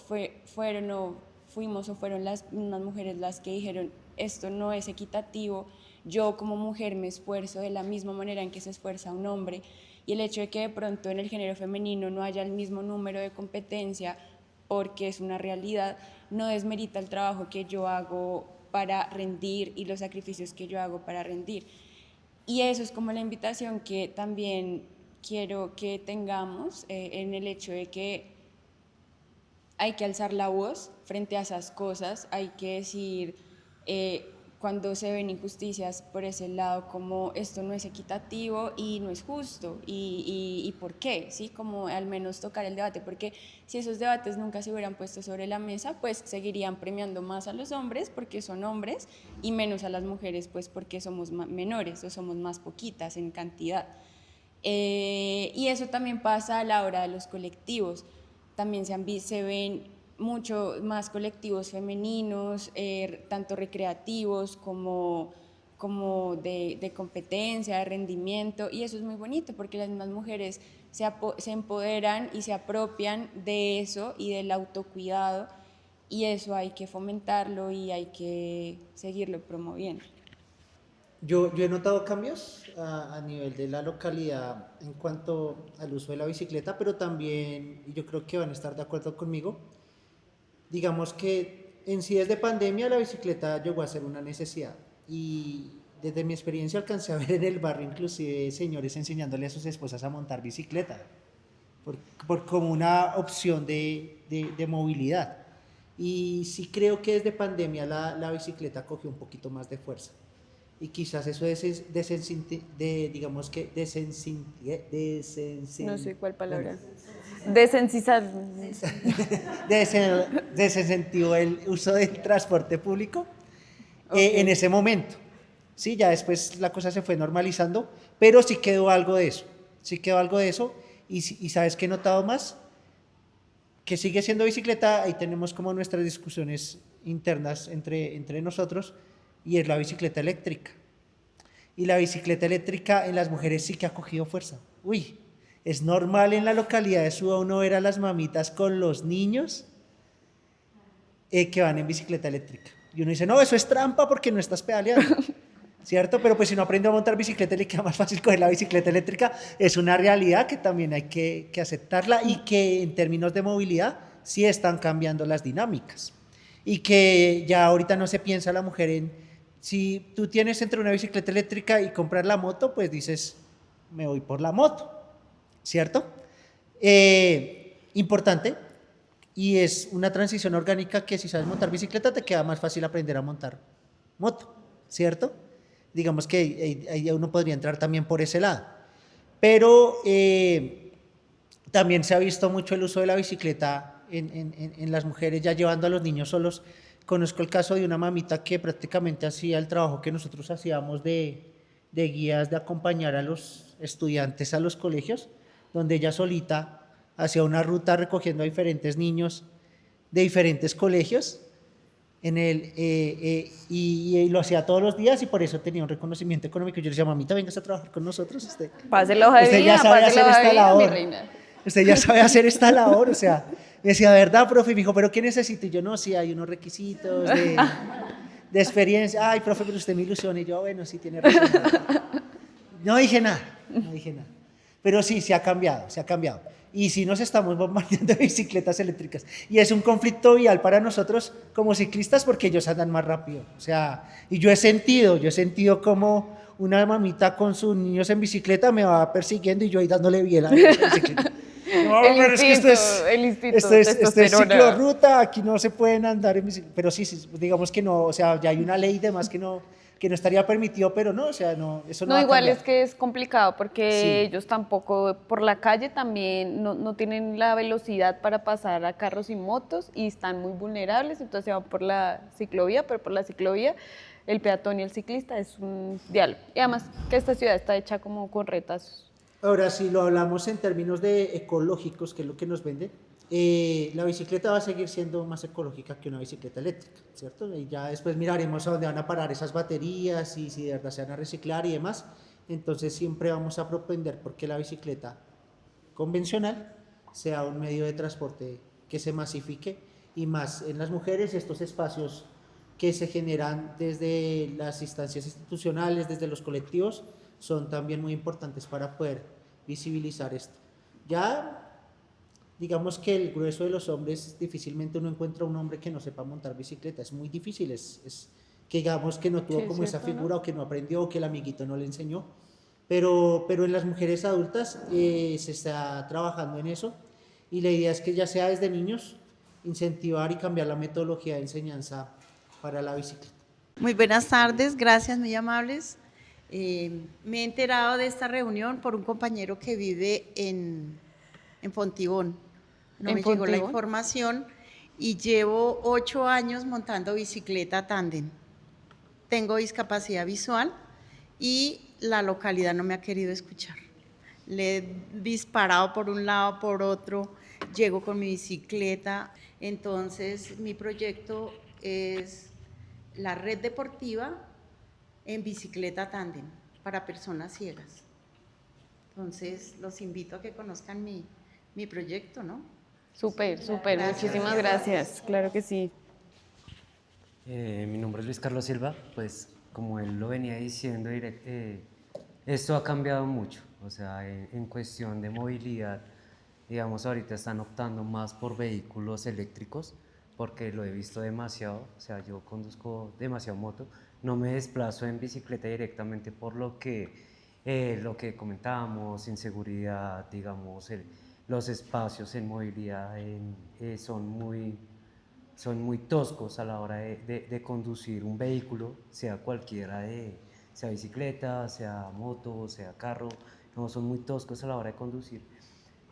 fueron las mismas mujeres las que dijeron, esto no es equitativo, yo como mujer me esfuerzo de la misma manera en que se esfuerza un hombre, y el hecho de que de pronto en el género femenino no haya el mismo número de competencia, porque es una realidad, no desmerita el trabajo que yo hago para rendir y los sacrificios que yo hago para rendir. Y eso es como la invitación que también quiero que tengamos, en el hecho de que hay que alzar la voz frente a esas cosas, hay que decir cuando se ven injusticias por ese lado, como esto no es equitativo y no es justo, y por qué, ¿sí? Como al menos tocar el debate, porque si esos debates nunca se hubieran puesto sobre la mesa, pues seguirían premiando más a los hombres porque son hombres y menos a las mujeres, pues porque somos menores o somos más poquitas en cantidad. Y eso también pasa a la hora de los colectivos. También se ven mucho más colectivos femeninos, tanto recreativos como de competencia, de rendimiento, y eso es muy bonito porque las mismas mujeres se empoderan y se apropian de eso y del autocuidado, y eso hay que fomentarlo y hay que seguirlo promoviendo. Yo he notado cambios a nivel de la localidad en cuanto al uso de la bicicleta, pero también, y yo creo que van a estar de acuerdo conmigo, digamos que en sí desde pandemia la bicicleta llegó a ser una necesidad, y desde mi experiencia alcancé a ver en el barrio inclusive señores enseñándole a sus esposas a montar bicicleta, como una opción de movilidad. Y sí creo que desde pandemia la bicicleta cogió un poquito más de fuerza. Y quizás eso digamos que No sé cuál palabra. Desensizar. desincentivó el uso del transporte público Okay. en ese momento. Sí, ya después la cosa se fue normalizando, pero sí quedó algo de eso. Sí quedó algo de eso. Y ¿sabes qué he notado más? Que sigue siendo bicicleta, ahí tenemos como nuestras discusiones internas entre nosotros, y es la bicicleta eléctrica. Y la bicicleta eléctrica en las mujeres sí que ha cogido fuerza. Uy, es normal en la localidad de Suba uno ver a las mamitas con los niños que van en bicicleta eléctrica. Y uno dice, no, eso es trampa porque no estás pedaleando, ¿cierto? Pero pues si no aprende a montar bicicleta, le queda más fácil coger la bicicleta eléctrica. Es una realidad que también hay que aceptarla, y que en términos de movilidad sí están cambiando las dinámicas. Y que ya ahorita no se piensa la mujer en, si tú tienes entre una bicicleta eléctrica y comprar la moto, pues dices, me voy por la moto, ¿cierto? Importante, y es una transición orgánica que si sabes montar bicicleta te queda más fácil aprender a montar moto, ¿cierto? Digamos que ahí uno podría entrar también por ese lado. Pero también se ha visto mucho el uso de la bicicleta en las mujeres, ya llevando a los niños solos. Conozco el caso de una mamita que prácticamente hacía el trabajo que nosotros hacíamos de guías, de acompañar a los estudiantes a los colegios, donde ella solita hacía una ruta recogiendo a diferentes niños de diferentes colegios y lo hacía todos los días, y por eso tenía un reconocimiento económico. Yo le decía, mamita, vengas a trabajar con nosotros. Pase la hoja de usted vida, ya sabe pase hacer la hoja de esta vida, mi labor. reina. Usted ya sabe hacer esta labor, o sea, me decía, ¿verdad, profe? Y me dijo, ¿pero qué necesito? Y yo, no, sí, hay unos requisitos de experiencia. Ay, profe, pero usted me ilusiona. Y yo, bueno, sí, tiene razón. No dije nada. Pero sí, se ha cambiado. Y sí nos estamos bombardeando de bicicletas eléctricas. Y es un conflicto vial para nosotros como ciclistas porque ellos andan más rápido. O sea, y yo he sentido como una mamita con sus niños en bicicleta me va persiguiendo y yo ahí dándole biela a la bicicleta. No, pero es que esto es ciclorruta, aquí no se pueden andar en bicicleta. Pero sí, digamos que no, o sea, ya hay una ley y demás que no estaría permitido, pero no, o sea, no, eso no No, va a igual cambiar. es que es complicado porque Sí. ellos tampoco por la calle también no tienen la velocidad para pasar a carros y motos y están muy vulnerables, entonces se van por la ciclovía, pero por la ciclovía el peatón y el ciclista es un diálogo. Y además que esta ciudad está hecha como con retazos. Ahora, si lo hablamos en términos de ecológicos, que es lo que nos venden, la bicicleta va a seguir siendo más ecológica que una bicicleta eléctrica, ¿cierto? Y ya después miraremos a dónde van a parar esas baterías y si de verdad se van a reciclar y demás. Entonces siempre vamos a propender porque la bicicleta convencional sea un medio de transporte que se masifique, y más en las mujeres, estos espacios que se generan desde las instancias institucionales, desde los colectivos, son también muy importantes para poder visibilizar esto. Ya digamos que el grueso de los hombres, difícilmente uno encuentra un hombre que no sepa montar bicicleta, es muy difícil, es que digamos que no tuvo Sí, como cierto, esa figura, ¿no? o que no aprendió, o que el amiguito no le enseñó, pero en las mujeres adultas se está trabajando en eso, y la idea es que ya sea desde niños incentivar y cambiar la metodología de enseñanza para la bicicleta. Muy buenas tardes, gracias, muy amables. Me he enterado de esta reunión por un compañero que vive en Fontibón. No ¿En me llegó la Fontibón? información y llevo 8 años montando bicicleta tándem. Tengo discapacidad visual y la localidad no me ha querido escuchar. Le he disparado por un lado, por otro, llego con mi bicicleta. Entonces, mi proyecto es la red deportiva en bicicleta tándem para personas ciegas. Entonces, los invito a que conozcan mi proyecto, ¿no? Súper, súper, Gracias. muchísimas gracias, claro que sí. Mi nombre es Luis Carlos Silva, pues como él lo venía diciendo, esto ha cambiado mucho, o sea, en cuestión de movilidad, digamos, ahorita están optando más por vehículos eléctricos, porque lo he visto demasiado, o sea, yo conduzco demasiado moto, no me desplazo en bicicleta directamente por lo que comentábamos, inseguridad, digamos, los espacios en movilidad son muy toscos a la hora de conducir un vehículo, sea cualquiera sea bicicleta, sea moto, sea carro, no, son muy toscos a la hora de conducir.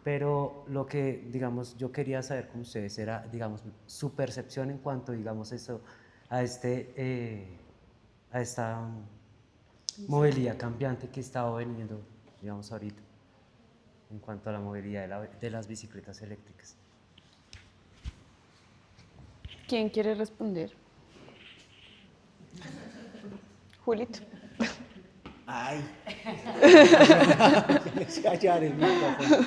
Pero lo que, digamos, yo quería saber con ustedes era, digamos, su percepción en cuanto, digamos, eso, a esta movilidad cambiante que está veniendo, digamos, ahorita, en cuanto a la movilidad de las bicicletas eléctricas. ¿Quién quiere responder? Julito. Ay. Hallar el micrófono.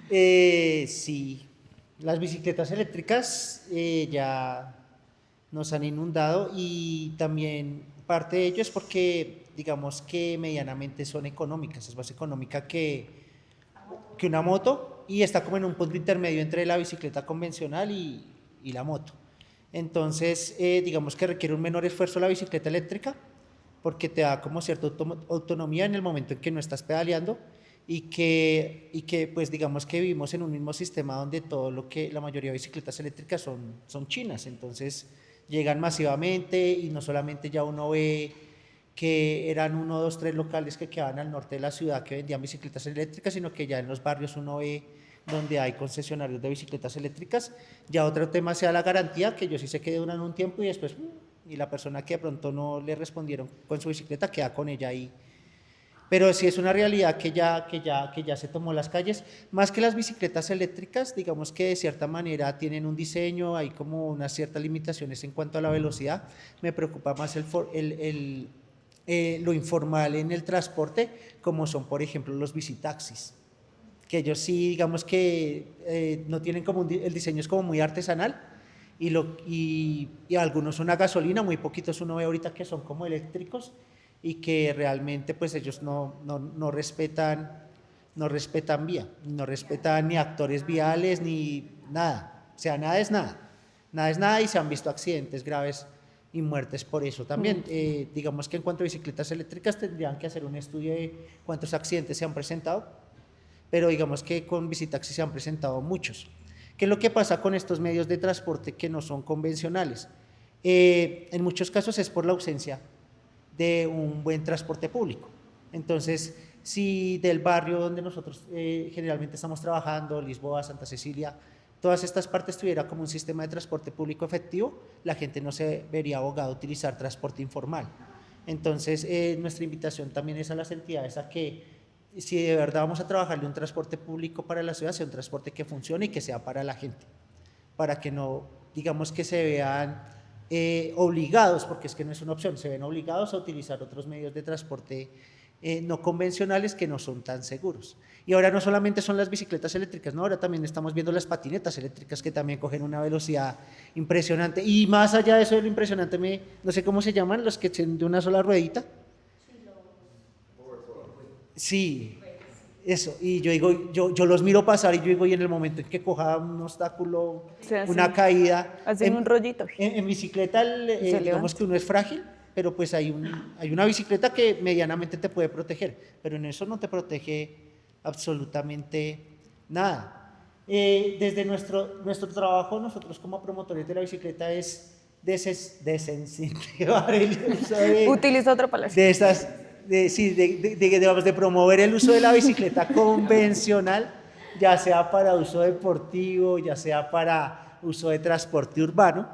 Sí, las bicicletas eléctricas ya nos han inundado y también parte de ello es porque digamos que medianamente son económicas, es más económica que una moto y está como en un punto intermedio entre la bicicleta convencional y la moto. Entonces, digamos que requiere un menor esfuerzo la bicicleta eléctrica porque te da como cierta autonomía en el momento en que no estás pedaleando y que pues digamos que vivimos en un mismo sistema donde la mayoría de bicicletas eléctricas son chinas, entonces llegan masivamente y no solamente ya uno ve que eran 1, 2, 3 locales que quedaban al norte de la ciudad que vendían bicicletas eléctricas, sino que ya en los barrios uno ve donde hay concesionarios de bicicletas eléctricas. Ya otro tema sea la garantía, que yo sí sé que duran un tiempo y después, y la persona que de pronto no le respondieron con su bicicleta queda con ella ahí. Pero sí es una realidad que ya se tomó las calles, más que las bicicletas eléctricas, digamos que de cierta manera tienen un diseño, hay como unas ciertas limitaciones en cuanto a la velocidad, me preocupa más lo informal en el transporte, como son por ejemplo los bicitaxis, que ellos sí digamos que no tienen como el diseño es como muy artesanal y algunos son a gasolina, muy poquitos uno ve ahorita que son como eléctricos y que realmente pues ellos no respetan vía, no respetan ni actores viales ni nada, o sea, nada es nada y se han visto accidentes graves y muertes por eso también. Digamos que en cuanto a bicicletas eléctricas tendrían que hacer un estudio de cuántos accidentes se han presentado, pero digamos que con bicitaxis se han presentado muchos. ¿Qué es lo que pasa con estos medios de transporte que no son convencionales? En muchos casos es por la ausencia de un buen transporte público. Entonces, si del barrio donde nosotros generalmente estamos trabajando, Lisboa, Santa Cecilia, todas estas partes tuviera como un sistema de transporte público efectivo, la gente no se vería abogada a utilizar transporte informal. Entonces, nuestra invitación también es a las entidades a que si de verdad vamos a trabajarle un transporte público para la ciudad, sea un transporte que funcione y que sea para la gente, para que no, digamos que se vean obligados, porque es que no es una opción, se ven obligados a utilizar otros medios de transporte no convencionales que no son tan seguros. Y ahora no solamente son las bicicletas eléctricas, ¿no? Ahora también estamos viendo las patinetas eléctricas que también cogen una velocidad impresionante. Y más allá de eso de lo impresionante, no sé cómo se llaman, los que son de una sola ruedita. Sí, eso, y yo digo, yo los miro pasar y yo digo, y en el momento en que coja un obstáculo, una caída, Hacen un rollito. En bicicleta, digamos que uno es frágil, pero pues hay una bicicleta que medianamente te puede proteger, pero en eso no te protege absolutamente nada. Desde nuestro trabajo, nosotros como promotores de la bicicleta es desincentivar el uso Utiliza otra palabra. de esas, sí, digamos, de promover el uso de la bicicleta convencional, ya sea para uso deportivo, ya sea para uso de transporte urbano,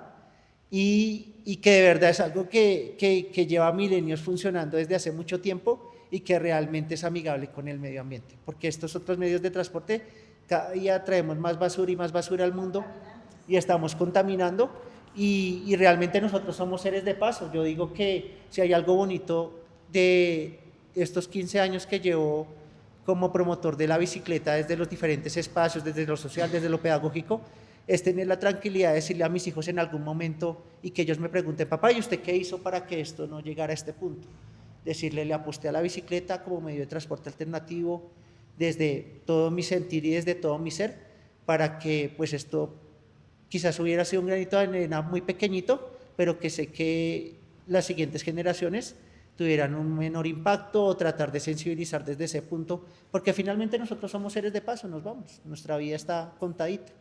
y que de verdad es algo que lleva milenios funcionando desde hace mucho tiempo y que realmente es amigable con el medio ambiente, porque estos otros medios de transporte cada día traemos más basura y más basura al mundo y estamos contaminando, y realmente nosotros somos seres de paso. Yo digo que si hay algo bonito de estos 15 años que llevo como promotor de la bicicleta desde los diferentes espacios, desde lo social, desde lo pedagógico, es tener la tranquilidad de decirle a mis hijos en algún momento y que ellos me pregunten, papá, ¿y usted qué hizo para que esto no llegara a este punto? Decirle, le aposté a la bicicleta como medio de transporte alternativo desde todo mi sentir y desde todo mi ser, para que pues esto quizás hubiera sido un granito de arena muy pequeñito, pero que sé que las siguientes generaciones tuvieran un menor impacto, o tratar de sensibilizar desde ese punto, porque finalmente nosotros somos seres de paso, nos vamos, nuestra vida está contadita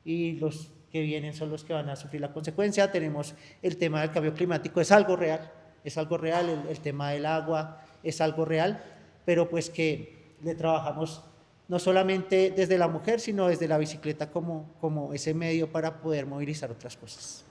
y los que vienen son los que van a sufrir la consecuencia. Tenemos el tema del cambio climático, es algo real, el tema del agua es algo real, pero pues que le trabajamos no solamente desde la mujer, sino desde la bicicleta como ese medio para poder movilizar otras cosas.